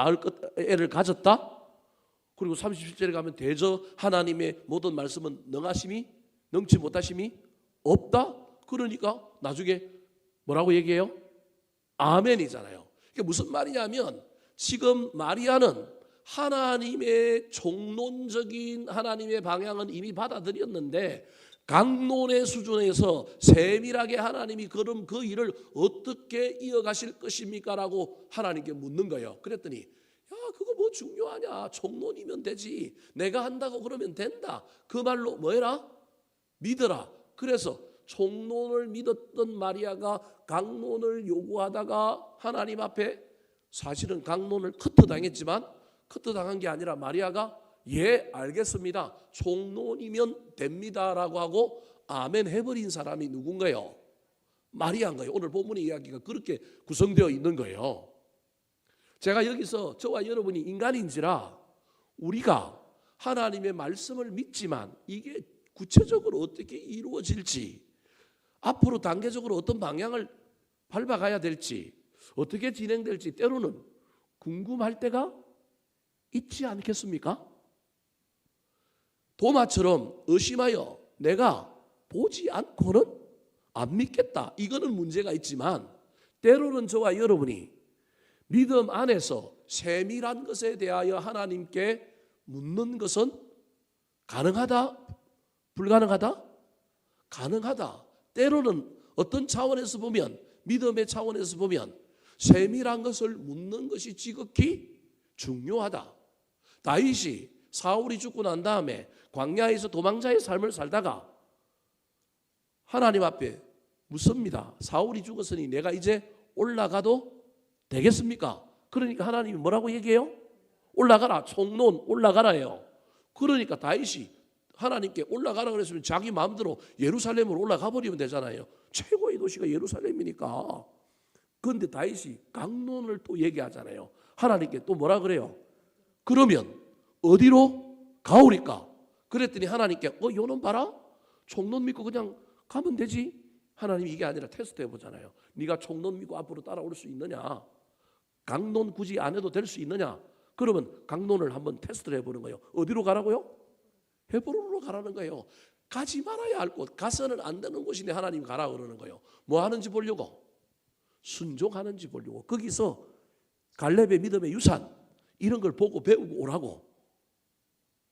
애를 가졌다? 그리고 37절에 가면 대저 하나님의 모든 말씀은 능하심이 능치 못하심이 없다? 그러니까 나중에 뭐라고 얘기해요? 아멘이잖아요. 이게 무슨 말이냐면 지금 마리아는 하나님의 종론적인 하나님의 방향은 이미 받아들였는데 강론의 수준에서 세밀하게 하나님이 그럼 그 일을 어떻게 이어가실 것입니까? 라고 하나님께 묻는 거예요. 그랬더니 야 그거 뭐 중요하냐, 종론이면 되지, 내가 한다고 그러면 된다, 그 말로 뭐해라? 믿어라. 그래서 종론을 믿었던 마리아가 강론을 요구하다가 하나님 앞에 사실은 강론을 커트당했지만 커트당한 게 아니라 마리아가 예 알겠습니다, 종론이면 됩니다라고 하고 아멘 해버린 사람이 누군가요? 마리아인 거예요. 오늘 본문의 이야기가 그렇게 구성되어 있는 거예요. 제가 여기서 저와 여러분이 인간인지라 우리가 하나님의 말씀을 믿지만 이게 구체적으로 어떻게 이루어질지, 앞으로 단계적으로 어떤 방향을 밟아가야 될지, 어떻게 진행될지 때로는 궁금할 때가 있지 않겠습니까? 도마처럼 의심하여 내가 보지 않고는 안 믿겠다, 이거는 문제가 있지만 때로는 저와 여러분이 믿음 안에서 세밀한 것에 대하여 하나님께 묻는 것은 가능하다? 불가능하다? 가능하다. 때로는 어떤 차원에서 보면, 믿음의 차원에서 보면 세밀한 것을 묻는 것이 지극히 중요하다. 다윗이 사울이 죽고 난 다음에 광야에서 도망자의 삶을 살다가 하나님 앞에 묻습니다. 사울이 죽었으니 내가 이제 올라가도 되겠습니까? 그러니까 하나님이 뭐라고 얘기해요? 올라가라. 총론 올라가라예요. 그러니까 다윗이 하나님께 올라가라 그랬으면 자기 마음대로 예루살렘으로 올라가 버리면 되잖아요. 최고의 도시가 예루살렘이니까. 그런데 다윗이 강론을 또 얘기하잖아요. 하나님께 또 뭐라 그래요? 그러면 어디로 가오리까? 그랬더니 하나님께 요놈 봐라, 총론 믿고 그냥 가면 되지. 하나님이 이게 아니라 테스트 해보잖아요. 네가 총론 믿고 앞으로 따라올 수 있느냐, 강론 굳이 안 해도 될 수 있느냐. 그러면 강론을 한번 테스트를 해보는 거예요. 어디로 가라고요? 헤브론으로 가라는 거예요. 가지 말아야 할 곳, 가서는 안 되는 곳인데 하나님 가라 그러는 거예요. 뭐 하는지 보려고, 순종하는지 보려고. 거기서 갈렙의 믿음의 유산 이런 걸 보고 배우고 오라고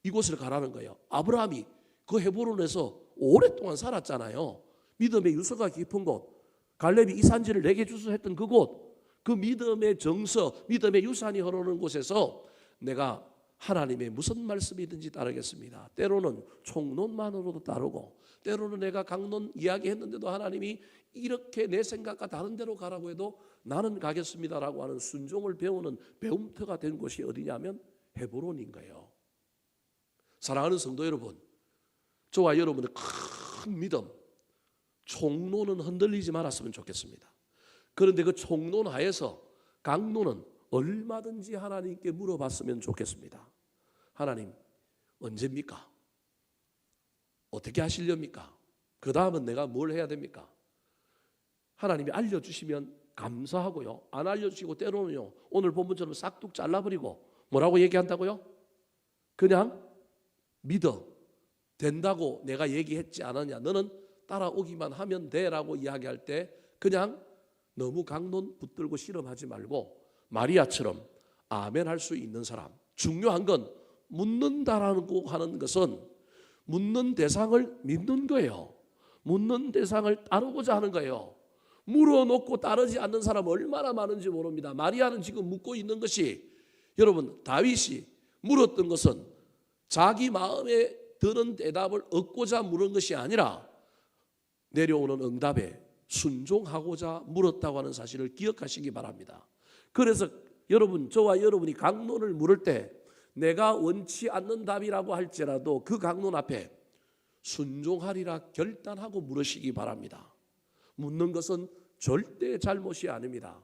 이곳을 가라는 거예요. 아브라함이 그 헤브론에서 오랫동안 살았잖아요. 믿음의 유서가 깊은 곳, 갈렙이 이 산지를 내게 주소 했던 그곳, 그 믿음의 정서, 믿음의 유산이 흐르는 곳에서 내가 하나님의 무슨 말씀이든지 따르겠습니다. 때로는 총론만으로도 따르고, 때로는 내가 강론 이야기했는데도 하나님이 이렇게 내 생각과 다른 데로 가라고 해도 나는 가겠습니다라고 하는 순종을 배우는 배움터가 된 곳이 어디냐면 헤브론인 거예요. 사랑하는 성도 여러분, 저와 여러분의 큰 믿음, 총론은 흔들리지 말았으면 좋겠습니다. 그런데 그 총론 하에서 강론은 얼마든지 하나님께 물어봤으면 좋겠습니다. 하나님 언제입니까? 어떻게 하시렵니까? 그 다음은 내가 뭘 해야 됩니까? 하나님이 알려주시면 감사하고요, 안 알려주시고 때로는요 오늘 본문처럼 싹둑 잘라버리고 뭐라고 얘기한다고요? 그냥 믿어, 된다고 내가 얘기했지 않았냐, 너는 따라오기만 하면 돼라고 이야기할 때 그냥 너무 강론 붙들고 실험하지 말고 마리아처럼 아멘 할 수 있는 사람. 중요한 건 묻는다라고 하는 것은 묻는 대상을 믿는 거예요. 묻는 대상을 따르고자 하는 거예요. 물어놓고 따르지 않는 사람 얼마나 많은지 모릅니다. 마리아는 지금 묻고 있는 것이, 여러분 다윗이 물었던 것은 자기 마음에 드는 대답을 얻고자 물은 것이 아니라 내려오는 응답에 순종하고자 물었다고 하는 사실을 기억하시기 바랍니다. 그래서 여러분, 저와 여러분이 강론을 물을 때 내가 원치 않는 답이라고 할지라도 그 강론 앞에 순종하리라 결단하고 물으시기 바랍니다. 묻는 것은 절대 잘못이 아닙니다.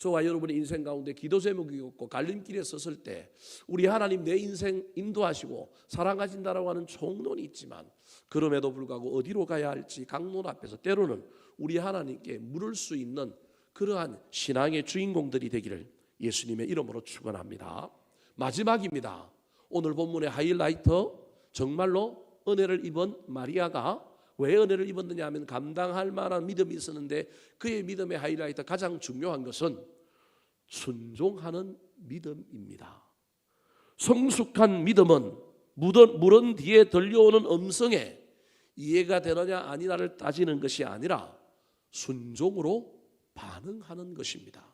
저와 여러분의 인생 가운데 기도 제목이 없고 갈림길에 섰을 때 우리 하나님 내 인생 인도하시고 사랑하신다라고 하는 총론이 있지만 그럼에도 불구하고 어디로 가야 할지 강론 앞에서 때로는 우리 하나님께 물을 수 있는 그러한 신앙의 주인공들이 되기를 예수님의 이름으로 축원합니다. 마지막입니다. 오늘 본문의 하이라이터, 정말로 은혜를 입은 마리아가 왜 은혜를 입었느냐 하면 감당할 만한 믿음이 있었는데 그의 믿음의 하이라이터 가장 중요한 것은 순종하는 믿음입니다. 성숙한 믿음은 물은 뒤에 들려오는 음성에 이해가 되느냐 아니냐를 따지는 것이 아니라 순종으로 반응하는 것입니다.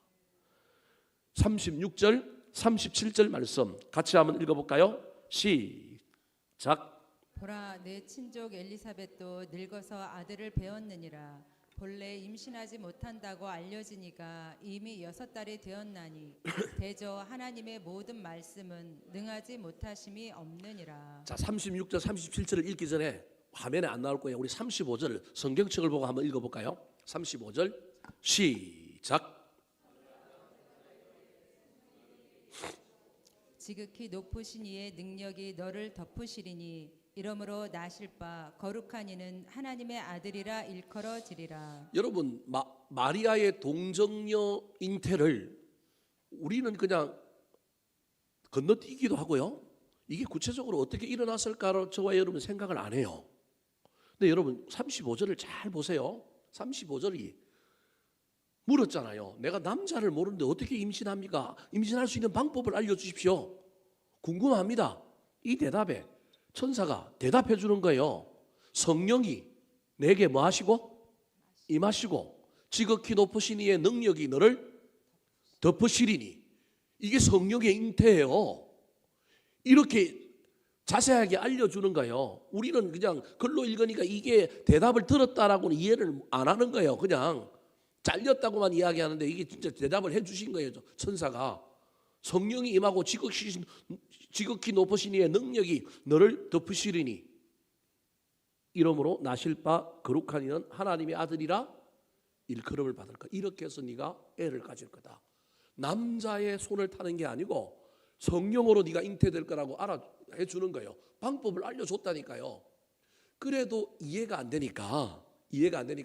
36절 37절 말씀 같이 한번 읽어볼까요? 시작. 보라, 내 친족 엘리사벳도 늙어서 아들을 배웠느니라. 본래 임신하지 못한다고 알려지니까 이미 6달이 되었나니 대저 하나님의 모든 말씀은 능하지 못하심이 없느니라. 자, 36절 37절을 읽기 전에 화면에 안 나올 거예요. 우리 35절 성경책을 보고 한번 읽어볼까요? 35절 시작. 지극히 높으신 이의 능력이 너를 덮으시리니 이러므로 나실 바 거룩한 이는 하나님의 아들이라 일컬어지리라. 여러분 마리아의 동정녀 잉태를 우리는 그냥 건너뛰기도 하고요. 이게 구체적으로 어떻게 일어났을까로 저와 여러분 생각을 안 해요. 근데 여러분 35절을 잘 보세요. 35절이 물었잖아요. 내가 남자를 모르는데 어떻게 임신합니까? 임신할 수 있는 방법을 알려주십시오. 궁금합니다. 이 대답에 천사가 대답해 주는 거예요. 성령이 내게 뭐 하시고? 임하시고 지극히 높으신 이의 능력이 너를 덮으시리니. 이게 성령의 잉태예요. 이렇게 자세하게 알려주는 거예요. 우리는 그냥 글로 읽으니까 이게 대답을 들었다라고는 이해를 안 하는 거예요. 그냥 잘렸다고만 이야기하는데 이게 진짜 대답을 해 주신 거예요. 천사가 성령이 임하고 지극히 높으신 이의 능력이 너를 덮으시리니 이러므로 나실 바 거룩한 이는 하나님의 아들이라 일컬음을 받을 것. 이렇게 해서 네가 애를 가질 거다. 남자의 손을 타는 게 아니고 성령으로 네가 잉태될 거라고 알아해 주는 거예요. 방법을 알려줬다니까요. 그래도 이해가 안 되니까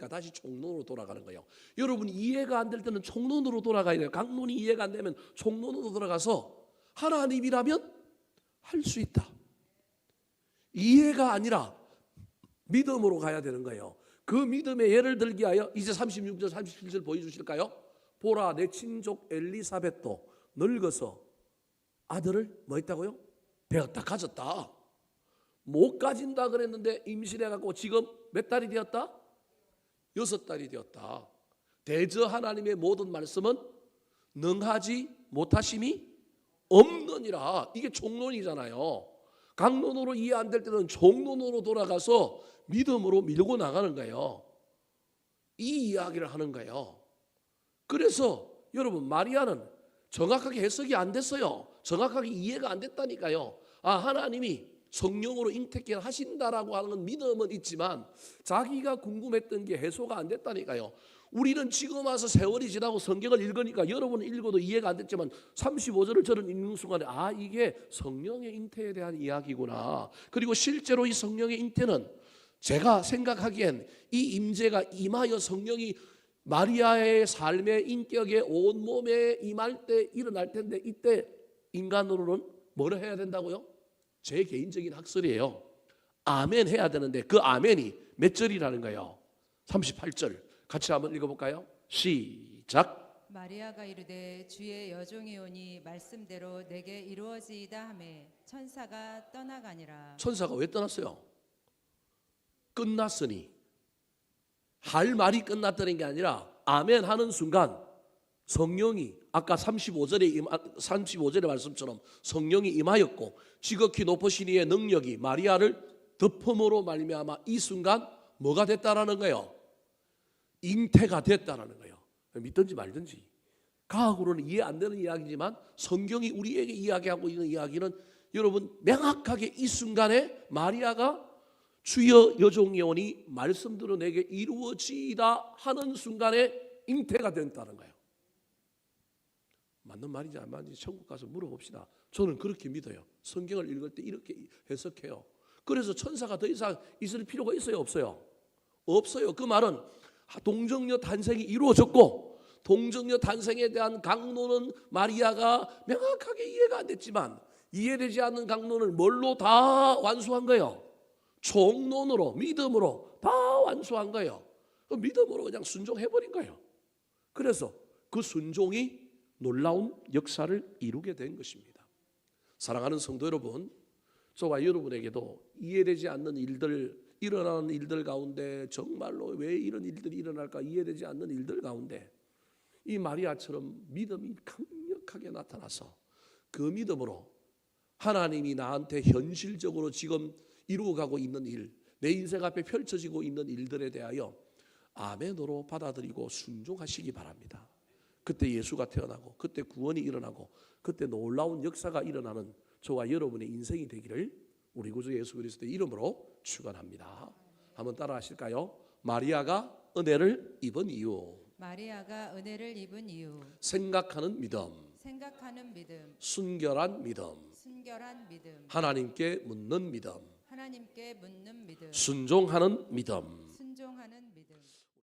다시 총론으로 돌아가는 거예요. 여러분 이해가 안 될 때는 총론으로 돌아가야 돼요. 강론이 이해가 안 되면 총론으로 돌아가서 하나님이라면 할 수 있다. 이해가 아니라 믿음으로 가야 되는 거예요. 그 믿음의 예를 들기 하여 이제 36절 37절 보여주실까요? 보라, 내 친족 엘리사벳도 늙어서 아들을 뭐 했다고요? 배웠다, 가졌다. 못 가진다 그랬는데 임신해갖고 지금 몇 달이 되었다? 6달이 되었다. 대저 하나님의 모든 말씀은 능하지 못하심이 없느니라. 이게 총론이잖아요. 강론으로 이해 안 될 때는 총론으로 돌아가서 믿음으로 밀고 나가는 거예요. 이 이야기를 하는 거예요. 그래서 여러분 마리아는 정확하게 해석이 안 됐어요. 정확하게 이해가 안 됐다니까요. 하나님이 성령으로 잉태케 하신다라고 하는 믿음은 있지만 자기가 궁금했던 게 해소가 안 됐다니까요. 우리는 지금 와서 세월이 지나고 성경을 읽으니까 여러분은 읽어도 이해가 안 됐지만 35절을 저는 읽는 순간에 이게 성령의 잉태에 대한 이야기구나. 그리고 실제로 이 성령의 잉태는 제가 생각하기엔 이 임재가 임하여 성령이 마리아의 삶의 인격에 온몸에 임할 때 일어날 텐데 이때 인간으로는 뭐를 해야 된다고요? 제 개인적인 학설이에요. 아멘 해야 되는데 그 아멘이 몇 절이라는 거예요? 38절 같이 한번 읽어볼까요? 시작. 마리아가 이르되 주의 여종이 오니 말씀대로 내게 이루어지이다 하매 천사가 떠나가니라. 천사가 왜 떠났어요? 끝났으니. 할 말이 끝났다는 게 아니라 아멘 하는 순간 성령이 아까 35절의 말씀처럼 성령이 임하였고 지극히 높으신 이의 능력이 마리아를 덮음으로 말미암아 이 순간 뭐가 됐다라는 거예요? 잉태가 됐다라는 거예요. 믿든지 말든지. 과학으로는 이해 안 되는 이야기지만 성경이 우리에게 이야기하고 있는 이야기는 여러분 명확하게 이 순간에 마리아가 주여 여종이 오니 말씀대로 내게 이루어지이다 하는 순간에 잉태가 됐다는 거예요. 맞는 말인지 안 맞는지 천국 가서 물어봅시다. 저는 그렇게 믿어요. 성경을 읽을 때 이렇게 해석해요. 그래서 천사가 더 이상 있을 필요가 있어요, 없어요? 없어요. 그 말은 동정녀 탄생이 이루어졌고 동정녀 탄생에 대한 강론은 마리아가 명확하게 이해가 안 됐지만 이해되지 않는 강론을 뭘로 다 완수한 거예요? 총론으로, 믿음으로 다 완수한 거예요. 그 믿음으로 그냥 순종해버린 거예요. 그래서 그 순종이 놀라운 역사를 이루게 된 것입니다. 사랑하는 성도 여러분, 저와 여러분에게도 이해되지 않는 일들, 일어나는 일들 가운데 정말로 왜 이런 일들이 일어날까 이해되지 않는 일들 가운데 이 마리아처럼 믿음이 강력하게 나타나서 그 믿음으로 하나님이 나한테 현실적으로 지금 이루어가고 있는 일, 내 인생 앞에 펼쳐지고 있는 일들에 대하여 아멘으로 받아들이고 순종하시기 바랍니다. 그때 예수가 태어나고 그때 구원이 일어나고 그때 놀라운 역사가 일어나는 저와 여러분의 인생이 되기를 우리 구주 예수 그리스도의 이름으로 축원합니다. 한번 따라 하실까요? 마리아가 은혜를 입은 이유. 마리아가 은혜를 입은 이유. 생각하는 믿음. 생각하는 믿음. 순결한 믿음. 순결한 믿음. 하나님께 묻는 믿음. 하나님께 묻는 믿음. 순종하는 믿음.